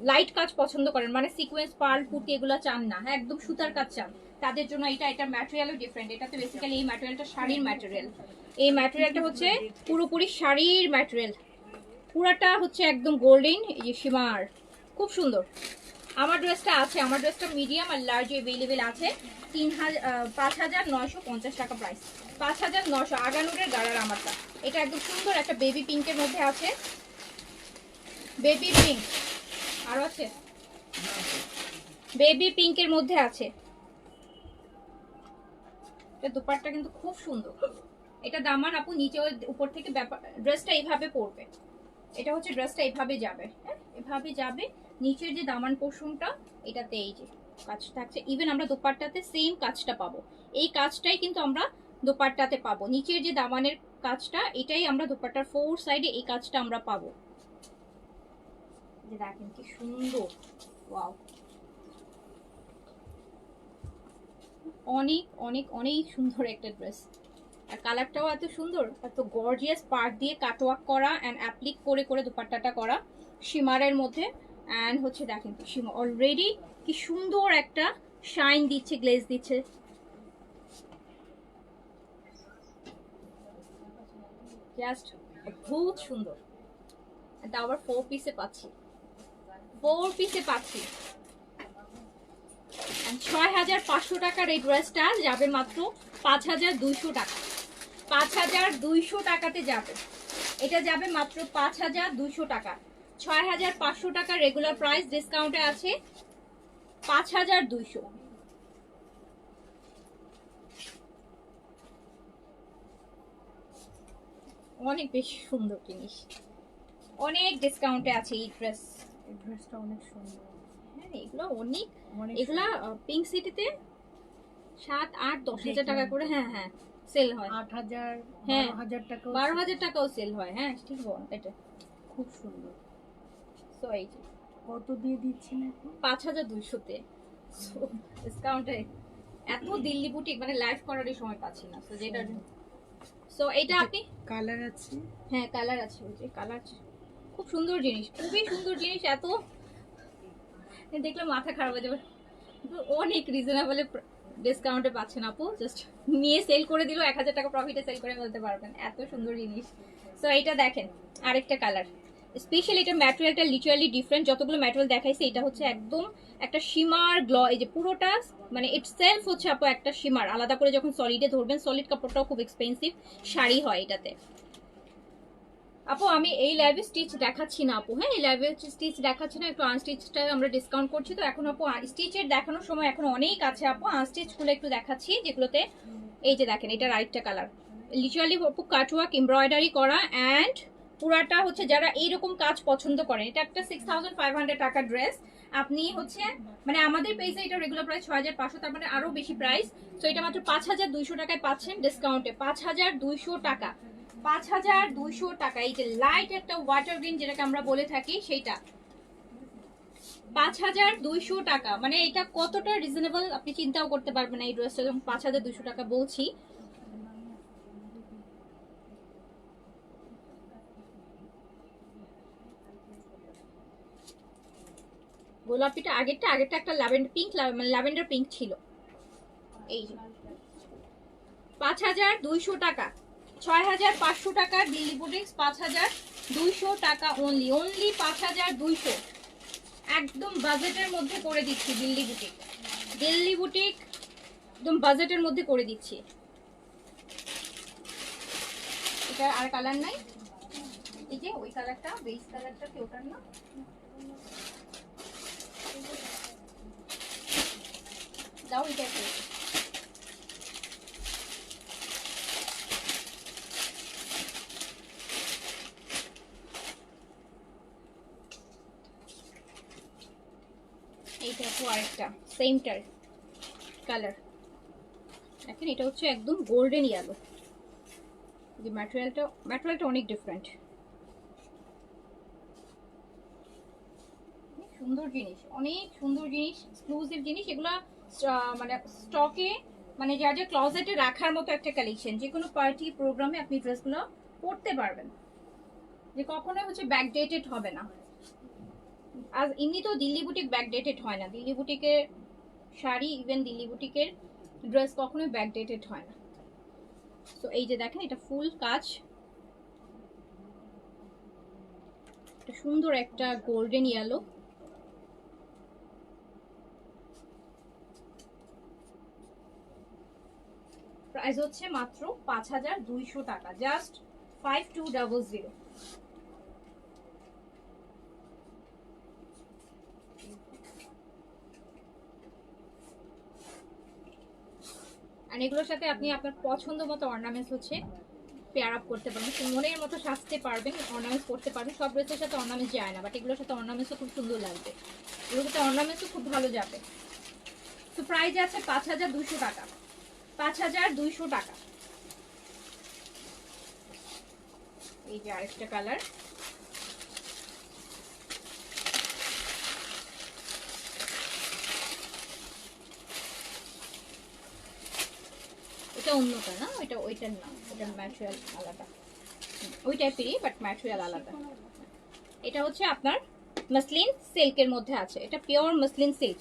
লাইট কাজ পছন্দ করেন, মানে সিকোয়েন্স পার্ল পুঁতি এগুলো চান না, হ্যাঁ একদম সুতার কাজ চান, তাদের জন্য এটা ম্যাটেরিয়ালও ডিফারেন্ট। এটা তো বেসিক্যালি এই ম্যাটেরিয়ালটা শাড়ির ম্যাটেরিয়াল, এই ম্যাটেরিয়ালটা হচ্ছে পুরোপুরি শাড়ির ম্যাটেরিয়াল, পুরাটা হচ্ছে একদম গোল্ডেন। এই যে শিমার খুব সুন্দর। আমার ড্রেসটা আছে, আমার ড্রেসটা মিডিয়াম আর লার্জ অ্যাভেলেবেল আছে। 5,950 টাকা প্রাইস, 5,900 আগানুরের গাড়ার আমারটা। এটা একদম সুন্দর একটা বেবি পিঙ্কের মধ্যে আছে, বেবি পিঙ্ক আরো আছে, বেবি পিঙ্কের মধ্যে আছে। এটা দুপাট্টা কিন্তু খুব সুন্দর। এটা দামান আপু নিচে উপর থেকে ড্রেসটা এইভাবে পড়বে, এটা হচ্ছে ড্রেসটা এইভাবে যাবে, হ্যাঁ এভাবে যাবে। নিচের যে দামান পোর্শনটা এটাতে এই যে কাজ থাকছে, ইভেন আমরা দোপাট্টাতে সেম কাজটা পাবো, এই কাজটাই কিন্তু আমরা দোপাট্টাতে পাবো। নিচের যে দামানের কাজটা এটাই আমরা দোপাট্টার 4 সাইডে এই কাজটা আমরা পাবো। যে দেখেন কি সুন্দর, ওয়াও অনেক অনেক অনেক সুন্দর একটা ড্রেস। আর কালারটাও এত সুন্দর, এত গর্জিয়াস পার্ট দিয়ে কাটওয়ার্ক করা অ্যান্ড অ্যাপ্লিক করে করে দুপাট্টাটা করা শিমারের মধ্যে। অ্যান্ড হচ্ছে দেখেন তো শিমা অলরেডি কি সুন্দর একটা শাইন দিচ্ছে, গ্লেজ দিচ্ছে। জাস্ট বহুত সুন্দর। এটা আবার 4 পিসে পাচ্ছি, 4 পিসে পাচ্ছি। 6,500 টাকার এই ড্রেসটা যাবে মাত্র 5,200 টাকা, 5,200 টাকাতে যাবে। এটা যাবে মাত্র 5,200 টাকা। 6,500 টাকা রেগুলার প্রাইস, ডিসকাউন্টে আছে 5,200। অনেক বেশি সুন্দর জিনিস, অনেক ডিসকাউন্টে আছে এই ড্রেস। এই ড্রেসটা অনেক সুন্দর। হ্যাঁ এগুলো অনেক, এগুলা পিঙ্ক সিটিতে 7, 8, 10,000 টাকা করে হ্যাঁ হ্যাঁ সেল হয়। 8,000 হ্যাঁ 12,000 টাকা, 12,000 টাকাও সেল হয়, হ্যাঁ ঠিক বল। এটা খুব সুন্দর। সো এই যে কত দিয়ে দিচ্ছেন এখন? 5,200-তে ডিসকাউন্টে। এত দিল্লি বুটিক মানে লাইভ করারই সময় পাচ্ছি না, তো যেটা সো এটা আপনি কালার আছে, হ্যাঁ কালার আছে, ওই যে কালার খুব সুন্দর জিনিস, খুবই সুন্দর জিনিস। এত দেখলে মাথা খারাপ হয়ে যাবে, অনেক রিজনেবল ডিসকাউন্টে পাচ্ছেন আপু। জাস্ট নিয়ে সেল করে দিল, 1,000 টাকা প্রফিটে সেল করে ফেলতে পারবেন, এত সুন্দর জিনিস। সো এটা দেখেন আরেকটা কালার, স্পেশালি এটা ম্যাটেরিয়ালটা লিটারালি ডিফারেন্ট। যতগুলো ম্যাটেরিয়াল দেখাইছে এটা হচ্ছে একদম একটা শিমার গ্ল, এই যে পুরোটা মানে ইটসেলফ হচ্ছে আপু একটা শিমার। আলাদা করে যখন সলিডে ধরবেন, সলিড কাপড়টাও খুব এক্সপেন্সিভ, শাড়ি হয় এটাতে। আপু আমি এই লাইভে স্টিচ দেখাচ্ছি না আপু, হ্যাঁ এই লাইভে হচ্ছে স্টিচ দেখাচ্ছি না, একটু আনস্টিচটা আমরা ডিসকাউন্ট করছি। তো এখন আপু স্টিচের দেখানোর সময় এখন অনেক আছে আপু, আনস্টিচগুলো একটু দেখাচ্ছি যেগুলোতে এই যে দেখেন এটার আরেকটা কালার, লিটারালি আপু কাটওয়ার্ক এমব্রয়ডারি করা অ্যান্ড পুরাটা হচ্ছে যারা এইরকম কাজ পছন্দ করেন। এটা একটা 6,500 টাকা ড্রেস। আপনি হচ্ছে মানে আমাদের পেজে এটা রেগুলার প্রাইস 6,500, তার মানে আরো বেশি প্রাইস। তো এটা মাত্র 5,200 টাকায় পাচ্ছেন ডিসকাউন্টে, 5,200 টাকা, 5,200 টাকা। এই যে লাইট একটা ওয়াটার গ্রিন যেটাকে আমরা বলে থাকি সেইটা 5,200 টাকা। মানে এটা কতটা রিজনেবল আপনি চিন্তাও করতে পারবেন না এই ড্রেসটা যখন 5,200 টাকা বলছি। গোলাপিটা আগেরটা একটা ল্যাভেন্ডার পিঙ্ক, মানে ল্যাভেন্ডার পিঙ্ক ছিল। এই যে 5,200 টাকা, 6,500 টাকা দিল্লি বুটিক্স, 5,200 টাকা অনলি, অনলি 5,200। একদম বাজেটের মধ্যে করে দিচ্ছি দিল্লি বুটিক, দিল্লি বুটিক একদম বাজেটের মধ্যে করে দিচ্ছি। এটা আর কালার নাই, এই যে ওই কালারটা বেস কালারটা কি ওটার না, দাও এটা একটু। এইটা আপু আরেকটা সেমটার কালার দেখেন, এটা হচ্ছে একদম গোল্ডেন ইয়েলো। যে ম্যাটেরিয়ালটা অনেক ডিফারেন্ট, সুন্দর জিনিস, অনেক সুন্দর জিনিস, এক্সক্লুসিভ জিনিস এগুলো। মানে স্টকে, মানে যা যা ক্লজেটে রাখার মতো একটা কালেকশন, যে কোনো পার্টি প্রোগ্রামে আপনি ড্রেসগুলো পরতে পারবেন, যে কখনোই হচ্ছে ব্যাকডেটেড হবে না। আজ এমনি তো দিল্লি বুটিক ব্যাকডেটেড হয় না, দিল্লি বুটিকের শাড়ি, ইভেন দিল্লি বুটিকের ড্রেস কখনোই ব্যাকডেটেড হয় না। তো এই যে দেখেন, এটা ফুল কাজ, এটা সুন্দর একটা গোল্ডেন ইয়েলো। প্রাইস হচ্ছে মাত্র 5200 টাকা, জাস্ট 5200। আর এগুলোর সাথে আপনি আপনার পছন্দ মতো অর্নামেন্টস হচ্ছে পেয়ার আপ করতে পারবেন, মনের মতো সাজতে পারবেন, অর্নামেন্টস করতে পারবেন। সব ড্রেসের সাথে অর্নামেন্টস যায় না, বাট এগুলোর সাথে অর্নামেন্টসও খুব সুন্দর লাগবে, এগুলোর সাথে অর্নামেন্টসও খুব ভালো যাবে। তো প্রাইস আছে 5200 টাকা, 5200 টাকা। এই যে আরেকটা কালার, এটা অন্যটা না, ওইটার না, ওটার ম্যাটেরিয়াল আলাদা, ওই টাইপেরই বাট ম্যাটেরিয়াল আলাদা। এটা হচ্ছে আপনার মাসলিন সিল্কের মধ্যে আছে, এটা পিওর মাসলিন সিল্ক,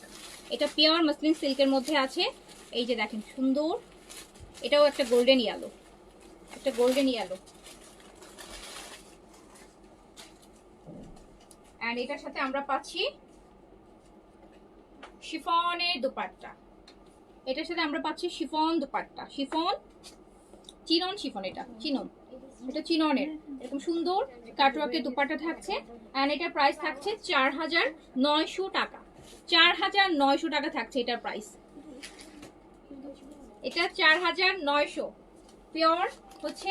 এটা পিওর মাসলিন সিল্কের মধ্যে আছে। এই যে দেখেন সুন্দর, এটাও একটা গোল্ডেন ইয়েলো, একটা গোল্ডেন ইয়েলো। এন্ড এটার সাথে আমরা পাচ্ছি শিফনের দুপাট্টা, এটার সাথে আমরা পাচ্ছি chiffon dupatta, chiffon chinon chiffon, এটা চিনন, এটা চিননের এরকম সুন্দর কাটওয়ার্কের দুপাট্টা থাকছে। এন্ড এটার প্রাইস থাকছে 4900 টাকা, 4900 টাকা থাকছে এটার প্রাইস, এটা 4900। পিওর হচ্ছে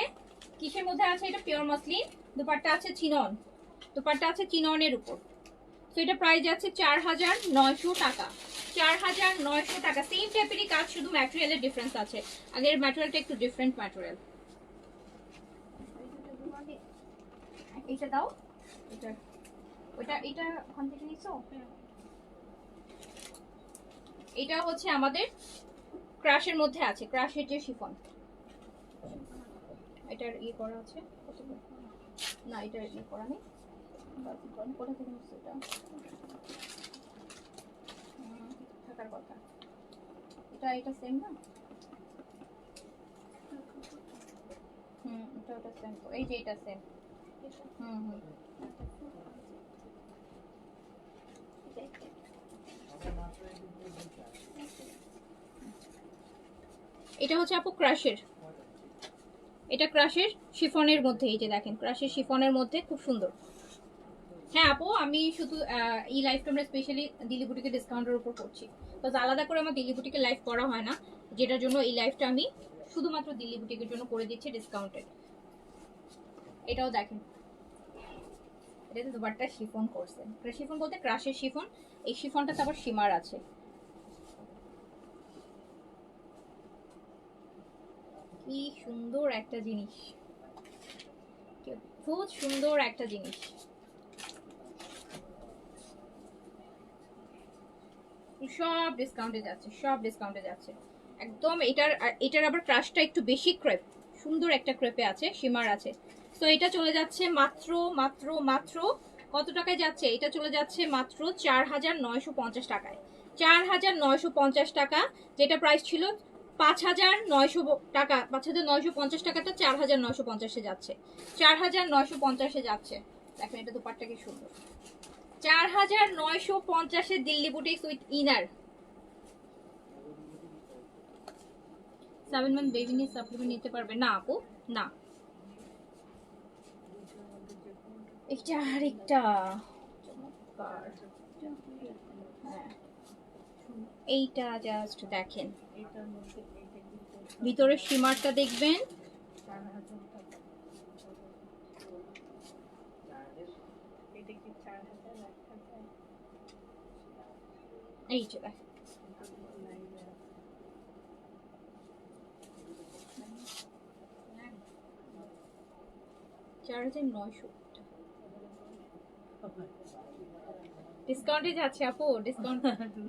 কিসের মধ্যে আছে, এটা পিওর মাসলিন, দুপাট্টা আছে চিনন, দুপাট্টা আছে চিননের উপর। তো এটা প্রাইস যাচ্ছে 4900 টাকা, 4900 টাকা। সেম টাইপেরই কাজ, শুধু ম্যাটেরিয়ালের ডিফারেন্স আছে, আগের ম্যাটেরিয়ালটা একটু ডিফারেন্ট ম্যাটেরিয়াল। এইটা দাও, এটা এটা ওখান থেকে নিছো। এটা হচ্ছে আমাদের ক্রাশের মধ্যে আছে, ক্রাশের যে শিফন, এটার ইয়ে করা আছে না, এটার ইয়ে করা নেই, কোথা থেকে নিচ্ছি এটা থাকার কথা, এটা সেম না, এটা সেম, তো এই যে এটা সেম, এটা হচ্ছে আপু ক্রাশের, এটা ক্রাশের শিফনের মধ্যে, এই যে দেখেন ক্রাশের শিফনের মধ্যে খুব সুন্দর। হ্যাঁ আপু, আমি শুধু এই লাইভটা আমরা স্পেশালি দিল্লি বুটিকের ডিসকাউন্টের উপর করছি, তো আলাদা করে আমার দিল্লি বুটিকের লাইভ করা হয় না, যেটার জন্য এই লাইভটা আমি শুধুমাত্র দিল্লি বুটিকের জন্য করে দিচ্ছি ডিসকাউন্টেড। এটাও দেখেন, এটাতে দুবারটা শিফন করছে, শিফন বলতে ক্রাশের শিফন, এই শিফনটাতে আবার শিমার আছে। কি সুন্দর একটা জিনিস, খুব সুন্দর একটা জিনিস। সব ডিসকাউন্টে যাচ্ছে, সব ডিসকাউন্টে যাচ্ছে একদম। এটার আবার ক্রাশটা একটু বেশি ক্রেপ, সুন্দর একটা ক্রেপে আছে, শিমার আছে। তো এটা চলে যাচ্ছে মাত্র মাত্র মাত্র কত টাকায় যাচ্ছে, এটা চলে যাচ্ছে মাত্র 4950 টাকায়, 4950 টাকা। যেটা প্রাইস ছিল 5900 টাকা, 5950 টাকাটা 4950-এ যাচ্ছে, 4950-এ যাচ্ছে। দেখেন এটা দুপাট্টা কি সুন্দর, 4950-এ Delhi boutiques with inner. 7 month baby নিয়ে সাপ্লিমেন্ট নিতে পারবে না আপু, না। এটা আরেকটা চমৎকার, হ্যাঁ এইটা জাস্ট দেখেন, ভিতরের শিমারটা দেখবেন, এই যে দেখেন 4900 ডিসকাউন্টে যাচ্ছে আপু,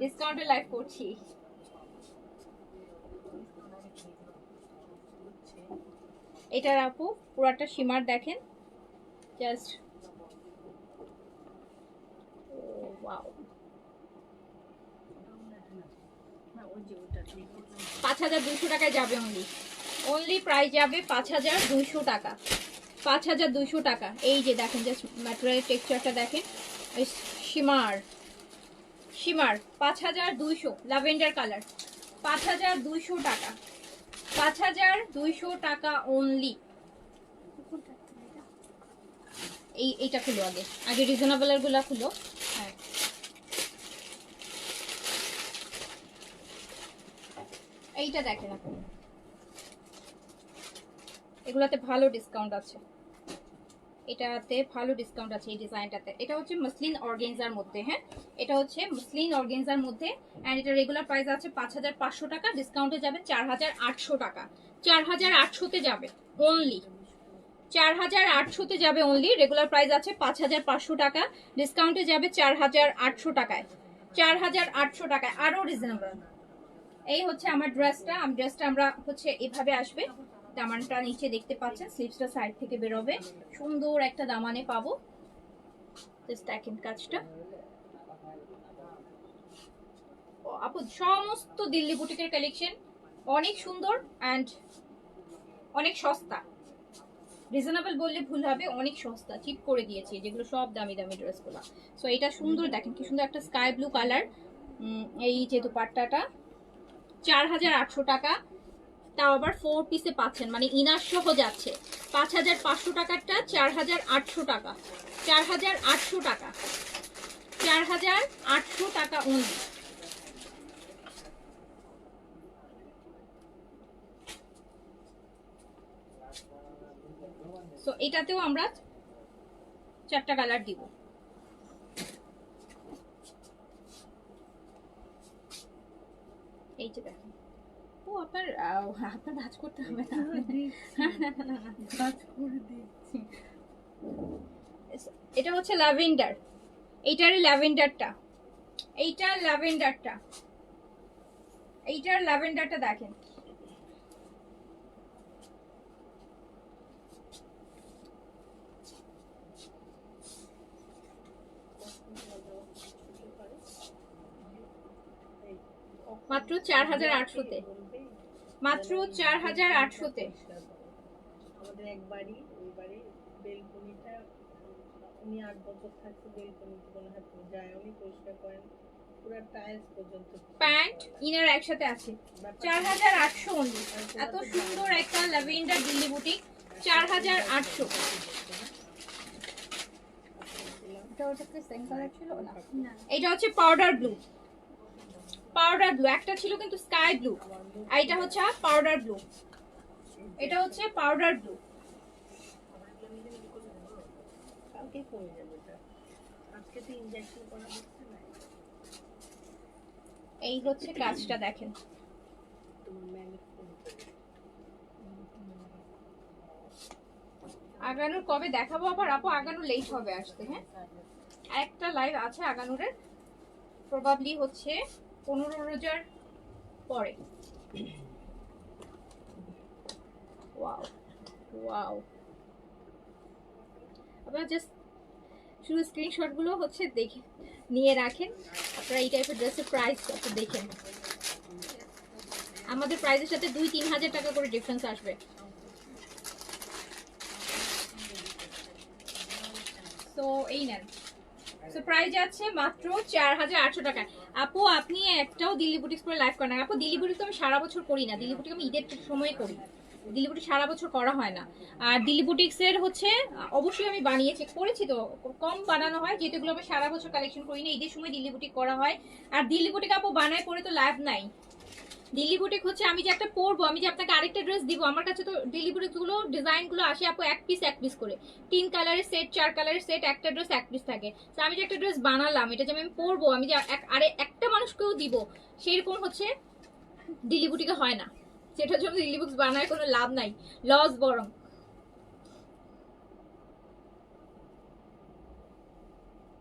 ডিসকাউন্টে লাইভ করছি। এটার আপু পুরাটা শিমার দেখেন, জাস্ট ওয়াও। 5200 টাকায় যাবে, অনলি প্রাইস যাবে 5200 টাকা, 5200 টাকা। এই যে দেখেন জাস্ট ম্যাটেরিয়াল টেক্সচারটা দেখেন, শিমার 5200, ল্যাভেন্ডার কালার, 5200 টাকা, 5200 টাকা অনলি। এইটা খুলো, আগে রিজনেবলের গুলা খুলো। হ্যাঁ, এইটা দেখেন আপনি, এগুলাতে ভালো ডিসকাউন্ট আছে, এটাতে ভালো ডিসকাউন্ট আছে এই ডিজাইনটাতে। এটা হচ্ছে মসলিন অর্গানজার মধ্যে, হ্যাঁ এটা হচ্ছে মসলিন অর্গানজার মধ্যে, এন্ড এটা রেগুলার প্রাইস আছে 5500 টাকা, ডিসকাউন্টে যাবে 4800 টাকা, 4800 তে যাবে অনলি, 4800 তে যাবে অনলি। রেগুলার প্রাইস আছে 5500 টাকা, ডিসকাউন্টে যাবে 4800 টাকায়, 4800 টাকায়, আরো রিজনেবল। এই হচ্ছে আমার ড্রেসটা, আমরা হচ্ছে এভাবে আসবে, দামানটা নিচে দেখতে পাচ্ছেন, স্লিভসটা সাইড থেকে বেরোবে, সুন্দর একটা দামানে পাবো। জাস্ট দেখেন কাজটা আপু, সমস্ত দিল্লি বুটিকের কালেকশন অনেক সুন্দর অ্যান্ড অনেক সস্তা, রিজনেবল বললে ভুল হবে, অনেক সস্তা, চিপ করে দিয়েছি যেগুলো সব দামি দামি ড্রেসগুলো। সো এটা সুন্দর, দেখেন কি সুন্দর একটা স্কাই ব্লু কালার। এই যে দুপাট্টাটা 4800 টাকা, তাও আবার 4 পিসে পাচ্ছেন, মানে ইনার সহ যাচ্ছে। 5500 টাকারটা 4800 টাকা, 4800 টাকা, 4800 টাকা অনলি। সো এটাতেও আমরা 4টা কালার দিব। এই যে দেখেন, ও আপনার ভাঁজ করতে হবে না, ভাঁজ করে দিচ্ছি। এটা হচ্ছে ল্যাভেন্ডার, এইটার ল্যাভেন্ডারটা, এইটার ল্যাভেন্ডারটা দেখেন, মাত্র 4800 তে, মাত্র 4800 তে। আমাদের একবারই ওই বাড়ি বেলকনিটা, উনি 8 বছর থাকতে বেলকনিতে কোনো হাত যায়, উনি পরিষ্কার করেন পুরো টাইলস পর্যন্ত। প্যান্ট ইনার একসাথে আছে, 4800 অনলি। এত সুন্দর একটা ল্যাভেন্ডার দিল্লি বুটিক, 4800। এটা হচ্ছে পাউডার ব্লু, একটা ছিল কিন্তু স্কাই ব্লু, আর এটা হচ্ছে পাউডার ব্লু, এটা হচ্ছে পাউডার ব্লু। কালকে পড়ে যাবে, আজকে তো ইনজেকশন করা হচ্ছে না। এই হচ্ছে কাজটা দেখেন, আগানুর কবে দেখাবো আবার আপু, আগানুর লেট হবে আসতে। হ্যাঁ, একটা লাইভ আছে আগানুরের, প্রবাবলি হচ্ছে 15 রোজার পরে। ওয়াও ওয়াও, আপনারা জাস্ট শুধু স্ক্রিনশট গুলো হচ্ছে দেখে নিয়ে রাখেন, আপনারা এই টাইপের ড্রেসের প্রাইস আপনি দেখেন, আমাদের প্রাইসের সাথে 2-3 হাজার টাকা করে ডিফারেন্স আসবে। তো এই নেন, সো প্রাইস যাচ্ছে মাত্র 4800 টাকা। আপু আপনি একটাও দিল্লি বুটিক্স করে লাইভ করেন না আপু? দিল্লি বুটিক্স তো আমি সারা বছর করি না, দিল্লি বুটিক আমি ঈদের সময় করি, দিল্লি বুটিক সারা বছর করা হয় না। আর দিল্লি বুটিক্স এর হচ্ছে অবশ্যই আমি বানিয়েছি, করেছি তো, কম বানানো হয় যেহেতু এগুলো আমি সারা বছর কালেকশন করি না, ঈদের সময় দিল্লি বুটিক করা হয়। আর দিল্লি বুটিক আপু বানায় পরে তো লাভ নাই। দিল্লি বুটিক হচ্ছে আমি যে একটা পরবো, আমি যে আপনাকে আরেকটা ড্রেস দিব, আমার কাছে তো দিল্লি বুটিক গুলো ডিজাইন গুলো আসে আপু এক পিস করে, 3 কালারের সেট, 4 কালারের সেট, একটা ড্রেস এক পিস থাকে। তো আমি যে একটা ড্রেস বানালাম, এটা যে আমি পরবো, আমি যে আরে একটা মানুষকেও দিব, সেরকম হচ্ছে দিল্লি বুটিকে হয় না, সেটার জন্য দিল্লি বুটিক্স বানায় কোনো লাভ নাই, লস বরং।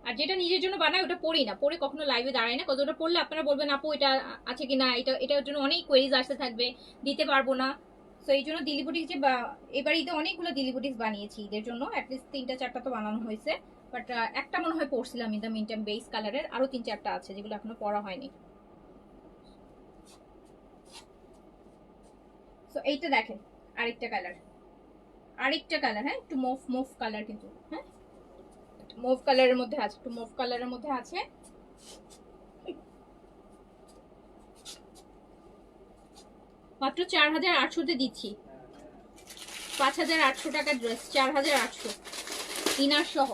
আর যেটা নিজের জন্য বানাই ওটা পরি না, পরে কখনো লাইভে দাঁড়াই না, কতটা পড়লে আপনারা বলবেন আপু এটা আছে কি না, এটার জন্য অনেক কোয়েরিজ আসতে থাকবে, দিতে পারবো না। তো এই জন্য দিল্লি বুটিক্স যে এবার ঈদে অনেকগুলো দিল্লি বুটিক্স বানিয়েছি ঈদের জন্য, অ্যাটলিস্ট 3-4টা তো বানানো হয়েছে, বাট একটা মনে হয় পরছিলাম in the mean time base কালারের, আরো 3-4টা আছে যেগুলো এখনো পরা হয়নি। তো এইটা দেখেন আরেকটা কালার, হ্যাঁ একটু মুভ মুভ কালার, কিন্তু হ্যাঁ মুভ কালারের মধ্যে আছে, একটু মুভ কালারের মধ্যে আছে। মাত্র 4800-তে দিচ্ছি, 5800 টাকার ড্রেস, 4800 ইনার সহ।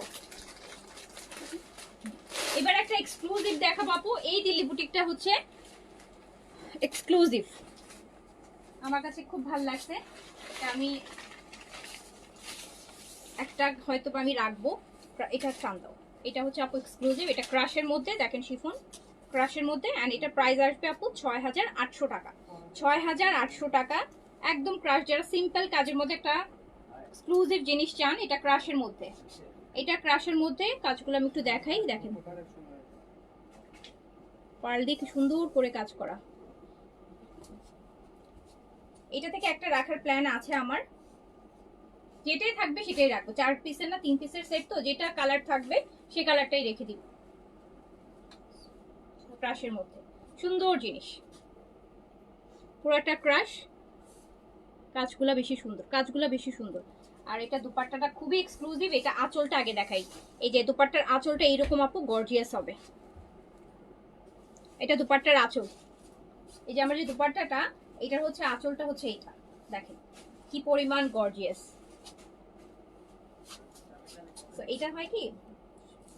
এবার একটা এক্সক্লুসিভ দেখাবো আপু, এই দিল্লি বুটিকটা হচ্ছে এক্সক্লুসিভ, আমার কাছে খুব ভালো লাগছে। আমি একটা হয়তো আমি রাখবো, এটা টান দাও, এটা হচ্ছে আপু এক্সক্লুসিভ, এটা ক্রাশের মধ্যে দেখেন, শিফন ক্রাশের মধ্যে, অ্যান্ড এটা প্রাইস আসবে আপু 6800 টাকা, 6800 টাকা একদম ক্রাশ। যারা সিম্পল কাজের মধ্যে একটা এক্সক্লুসিভ জিনিস চান, এটা ক্রাশের মধ্যে, এটা ক্রাশের মধ্যে কাজগুলো আমি একটু দেখাই, দেখেন পার্ল দিয়ে কি সুন্দর করে কাজ করা। এটা থেকে একটা রাখার প্ল্যান আছে আমার, যেটাই থাকবে সেটাই রাখবো, 4 পিসের না 3 পিসের সেট, তো যেটা কালার থাকবে সেই কালারটাই রেখে দিব। ক্রাশের মধ্যে সুন্দর জিনিস, পুরোটা ক্রাশ, কাজগুলা বেশি সুন্দর, কাজগুলা বেশি সুন্দর। আর এটা দুপাট্টাটা খুবই এক্সক্লুসিভ। এটা আঁচলটা আগে দেখাই, এই যে দুপাট্টার আঁচলটা এইরকম আপু গর্জিয়াস হবে, এটা দুপাট্টার আঁচল, এই যে আমার যে দুপাট্টাটা এটার হচ্ছে আঁচলটা হচ্ছে এইটা, দেখেন কি পরিমাণ গর্জিয়াস। তো এটা হয় কি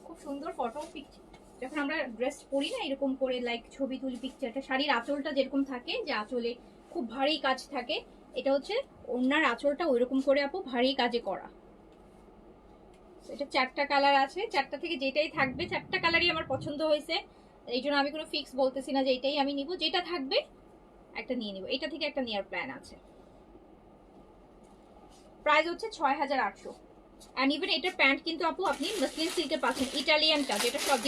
খুব সুন্দর ফটো পিকচার, যখন আমরা ড্রেস পরি না এরকম করে লাইক ছবি তুলি পিকচারটা, শাড়ির আঁচলটা যেরকম থাকে যে আঁচলে খুব ভারী কাজ থাকে, এটা হচ্ছে ওনার আঁচলটা ওইরকম করে আপু ভারী কাজে করা। এটা 4টা কালার আছে, 4টা থেকে যেটাই থাকবে, 4টা কালারই আমার পছন্দ হয়েছে, এই জন্য আমি কোনো ফিক্স বলতেছি না যে এটাই আমি নিব, যেটা থাকবে একটা নিয়ে নিব, এটা থেকে একটা নেওয়ার প্ল্যান আছে। প্রাইস হচ্ছে 6800, অ্যান্ড ইভেন এটার প্যান্ট কিন্তু আপু আপনি মাসলিন সিল্কের পাচ্ছেন, ইটালিয়ানটা, যেটা সব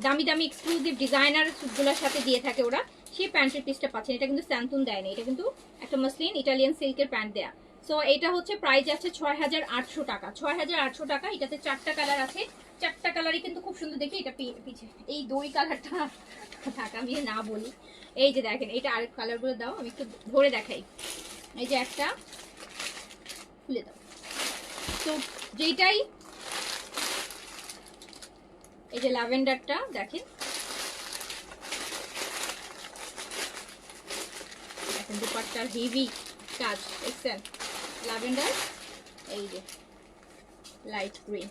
দামি দামি এক্সক্লুসিভ ডিজাইনার সুটগুলোর সাথে দিয়ে থাকে ওরা, সেই প্যান্টের পিসটা পাচ্ছেন। এটা কিন্তু স্যান্তুন দেয় না, এটা কিন্তু একটা মাসলিন ইটালিয়ান সিল্কের প্যান্ট দেয়া। সো এটা হচ্ছে প্রাইস আছে 6800 টাকা, 6800 টাকা। এটাতে 4টা কালার আছে, 4টা কালারই কিন্তু খুব সুন্দর। দেখি এটা পিছে এই দই কালারটা থাক, আমি না বলি, এই যে দেখেন এটা আরেক কালারগুলো দাও, আমি একটু ধরে দেখাই, এই যে একটা খুলে দাও, তো যেটাই, এই যে ল্যাভেন্ডারটা দেখেন, দেখেন দুপাট্টার হেভি কাজ দেখছেন, ল্যাভেন্ডার, এই যে লাইট গ্রিন,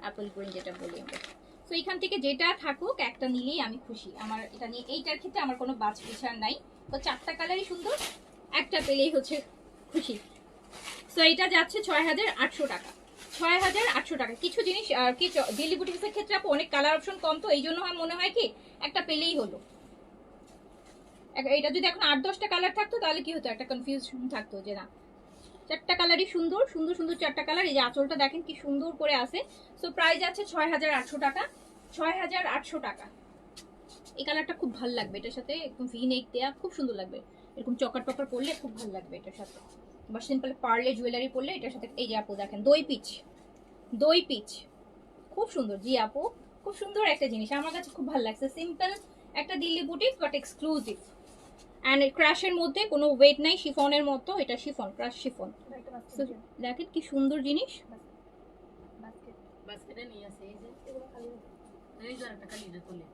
অ্যাপল গ্রিন যেটা বলি আমরা। তো এখান থেকে যেটা থাকুক একটা নিলেই আমি খুশি, আমার এটা নিয়ে এইটার ক্ষেত্রে আমার কোনো বাছ বিচার নাই। তো 4টা কালারই সুন্দর, একটা পেলেই হচ্ছে খুশি। সো এটা যাচ্ছে 6800 টাকা, 6800 টাকা। কিছু জিনিস কি দিল্লি বুটিক্সের ক্ষেত্রে আপু অনেক কালার অপশন কম, তো এই জন্য আমার মনে হয় কি একটা পেলেই হলো। এটা যদি এখন 8-10টা কালার থাকতো তাহলে কি হতো, একটা কনফিউশন থাকতো যে না, 4টা কালারই সুন্দর সুন্দর সুন্দর, 4টা কালার। এই যে আঁচলটা দেখেন কি সুন্দর করে আছে। সো প্রাইস আছে 6800 টাকা, 6800 টাকা। এই কালারটা খুব ভালো লাগবে, এটার সাথে একদম ভি নেক দেয়া খুব সুন্দর লাগবে, এরকম চকার টকার পরলে খুব ভালো লাগবে এটার সাথে, বা সিম্পল পার্লে জুয়েলারি পরলে এটার সাথে। এই যে আপু দেখেন দই পিচ খুব সুন্দর, জি আপু খুব সুন্দর একটা জিনিস, আমার কাছে খুব ভালো লাগছে। সিম্পল একটা Delhi boutique but exclusive, and ক্রাশের মধ্যে কোনো ওয়েট নাই, শিফনের মতো, এটা শিফন, ক্রাশ শিফন। দেখেন কি সুন্দর জিনিস, বাস্কেটে নিয়ে আসে, এই যে এগুলো খালি এই যে একটা খালি এটা তুলে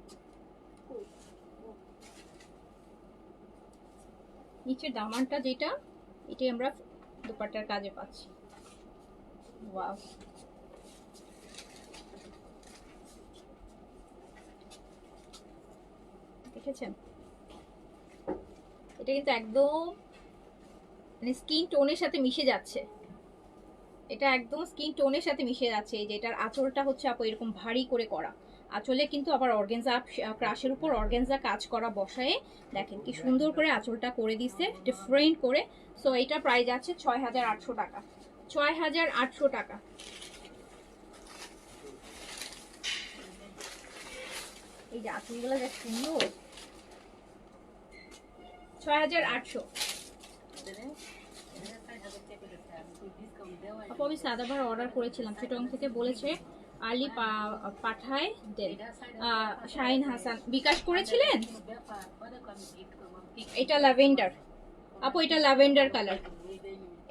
নিচের দামানটা যেটা, এটাই আমরা দুপাট্টার কাজে পাচ্ছি। ওয়াও, দেখেছেন এটা কিন্তু একদম মানে স্কিন টোনের সাথে মিশে যাচ্ছে, এটা একদম স্কিন টোনের সাথে মিশে যাচ্ছে। এই যে এটার আঁচলটা হচ্ছে আপু এরকম ভারী করে করা, আঁচলে কিন্তু আবার অর্গানজা ক্রাশের উপর অর্গানজা কাজ করা বসায়ে, দেখেন কি সুন্দর করে আঁচলটা করে দিচ্ছে ডিফারেন্ট করে। সো এটা প্রাইস আছে 6800 টাকা, 6800 টাকা। এই যে আঁচলগুলো যা সুন্দর। 6800। আপু আমি সাদাবার অর্ডার করেছিলাম, চিটং থেকে বলেছে আর্লি পাঠায় দেন। শাহিন হাসান বিকাশ করেছিলেন। এটা ল্যাভেন্ডার আপু, এটা ল্যাভেন্ডার কালার,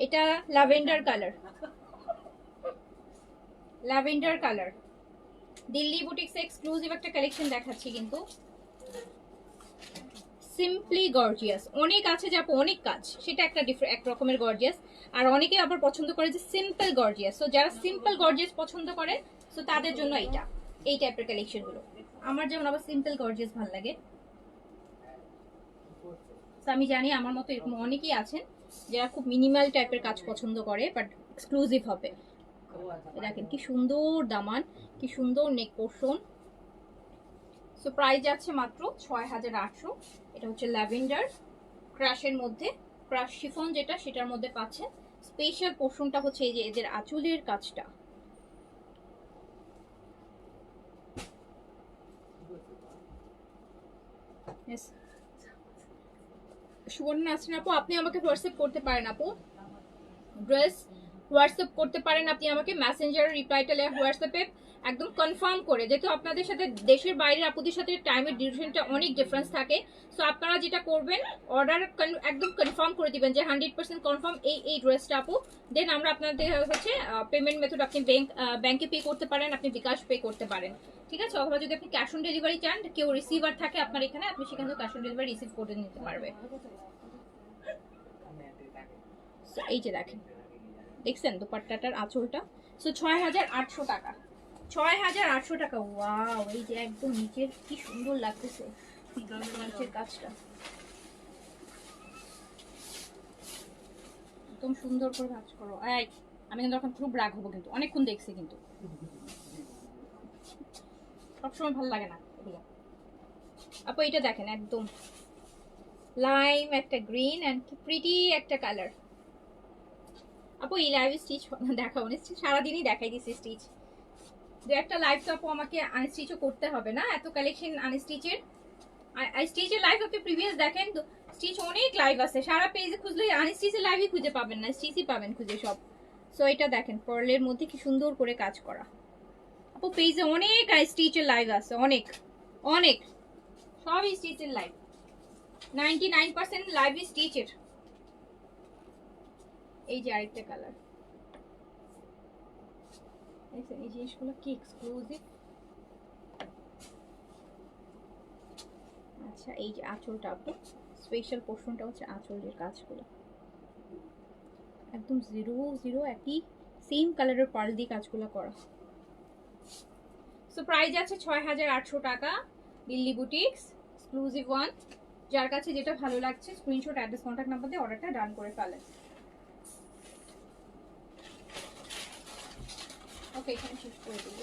এটা lavender colour, lavender colour. Delhi boutiques exclusive একটা কালেকশন দেখাচ্ছি, কিন্তু সিম্পলি গর্জিয়াস। অনেক আছে যে আপু অনেক কাজ, সেটা একটা এক রকমের গর্জিয়াস। আর অনেকে আবার পছন্দ করে যে সিম্পল গর্জিয়াস। সো যারা সিম্পল গর্জিয়াস পছন্দ করে সো তাদের জন্য এই টাইপের কালেকশন গুলো। আমার যেমন আবার সিম্পল গর্জিয়াস ভালো লাগে। তো আমি জানি আমার মতো এরকম অনেকেই আছেন যারা খুব মিনিমাল টাইপের কাজ পছন্দ করে, বাট এক্সক্লুসিভ হবে। দেখেন কি সুন্দর দামান, কি সুন্দর নেক পোর্শন। সো প্রাইস যাচ্ছে মাত্র 6800। এটা হচ্ছে ল্যাভেন্ডার ক্রাশের মধ্যে, ক্রাশ শিফন যেটা সেটার মধ্যে পাচ্ছেন। স্পেশাল পোর্শনটা হচ্ছে এই যে এদের আঁচলের কাজটা। সুবর্ণ নাসরিন আপু, আপনি আমাকে হোয়াটসঅ্যাপ করতে পারেন আপু, ড্রেস হোয়াটসঅ্যাপ করতে পারেন আপনি আমাকে। মেসেঞ্জার রিপ্লাইটা হোয়াটসঅ্যাপে একদম কনফার্ম করে, যেহেতু আপনাদের সাথে দেশের বাইরের আপুদের সাথে টাইমের ডিউরেশনটা অনেক ডিফারেন্স থাকে। সো আপনারা যেটা করবেন, অর্ডার একদম কনফার্ম করে দিবেন যে 100% কনফার্ম এই ড্রেসটা আপু। দেন আমরা আপনাদের হচ্ছে পেমেন্ট মেথড, আপনি ব্যাংকে পে করতে পারেন, আপনি বিকাশ পে করতে পারেন, ঠিক আছে। অথবা যদি আপনি ক্যাশ অন ডেলিভারি চান, কেউ রিসিভার থাকে আপনার এখানে, আপনি সেখান থেকে ক্যাশ অন ডেলিভারি রিসিভ করে নিতে পারবে। এই যে দেখেন, দেখছেন দোপাট্টাটার আঁচলটা। সো 6800 টাকা, 6800 টাকা। ওয়াও, এই যে একদম নিচের কি সুন্দর লাগতেছে নিচের কাজটা, একদম সুন্দর করে কাজ করো। আমি কিন্তু এখন খুব রাগ হবো, কিন্তু অনেকক্ষণ দেখছি, কিন্তু সবসময় ভালো লাগে না এগুলো। আপু এটা দেখেন, একদম লাইম একটা গ্রিন অ্যান্ড প্রিটি একটা কালার। আপু এই লাইভ স্টিচ দেখাবো না, সারাদিনই দেখাই দিচ্ছি স্টিচ। দু একটা লাইভ তো আপু আমাকে আনস্টিচও করতে হবে না, এত কালেকশন আনস্টিচের। স্টিচের লাইভ আপনি প্রিভিয়াস দেখেন তো, স্টিচ অনেক লাইভ আছে, সারা পেজে খুঁজলে আনস্টিচের লাইভই খুঁজে পাবেন না, স্টিচই পাবেন খুঁজে সব। সো এটা দেখেন পার্লের মধ্যে কি সুন্দর করে কাজ করা। আপু পেজে অনেক স্টিচের লাইভ আছে, অনেক অনেক, সবই স্টিচের লাইভ, 99% লাইভই স্টিচের। এই যে আরেকটা কালার, এই জিনিসগুলো কি এক্সক্লুসিভ। আচ্ছা এই যে আঁচলটা, আপু স্পেশাল পোর্শনটা হচ্ছে আঁচলের কাজগুলো, একদম 0 একই সেম কালারের পার্ল দিয়ে কাজগুলো করা। সো প্রাইস আছে 6800 টাকা, দিল্লি বুটিক্স এক্সক্লুসিভ ওয়ান। যার কাছে যেটা ভালো লাগছে স্ক্রিনশট, অ্যাড্রেস, কন্ট্যাক্ট নাম্বার দিয়ে অর্ডারটা ডান করে ফেলেন। ওকে, এখানে শেষ করে দেব।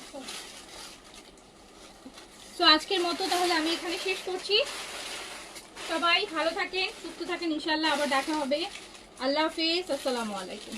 সো আজকের মতো তাহলে আমি এখানে শেষ করছি। সবাই ভালো থাকেন, সুস্থ থাকেন, ইনশাআল্লাহ আবার দেখা হবে। আল্লাহ হাফেজ, আসসালামু আলাইকুম।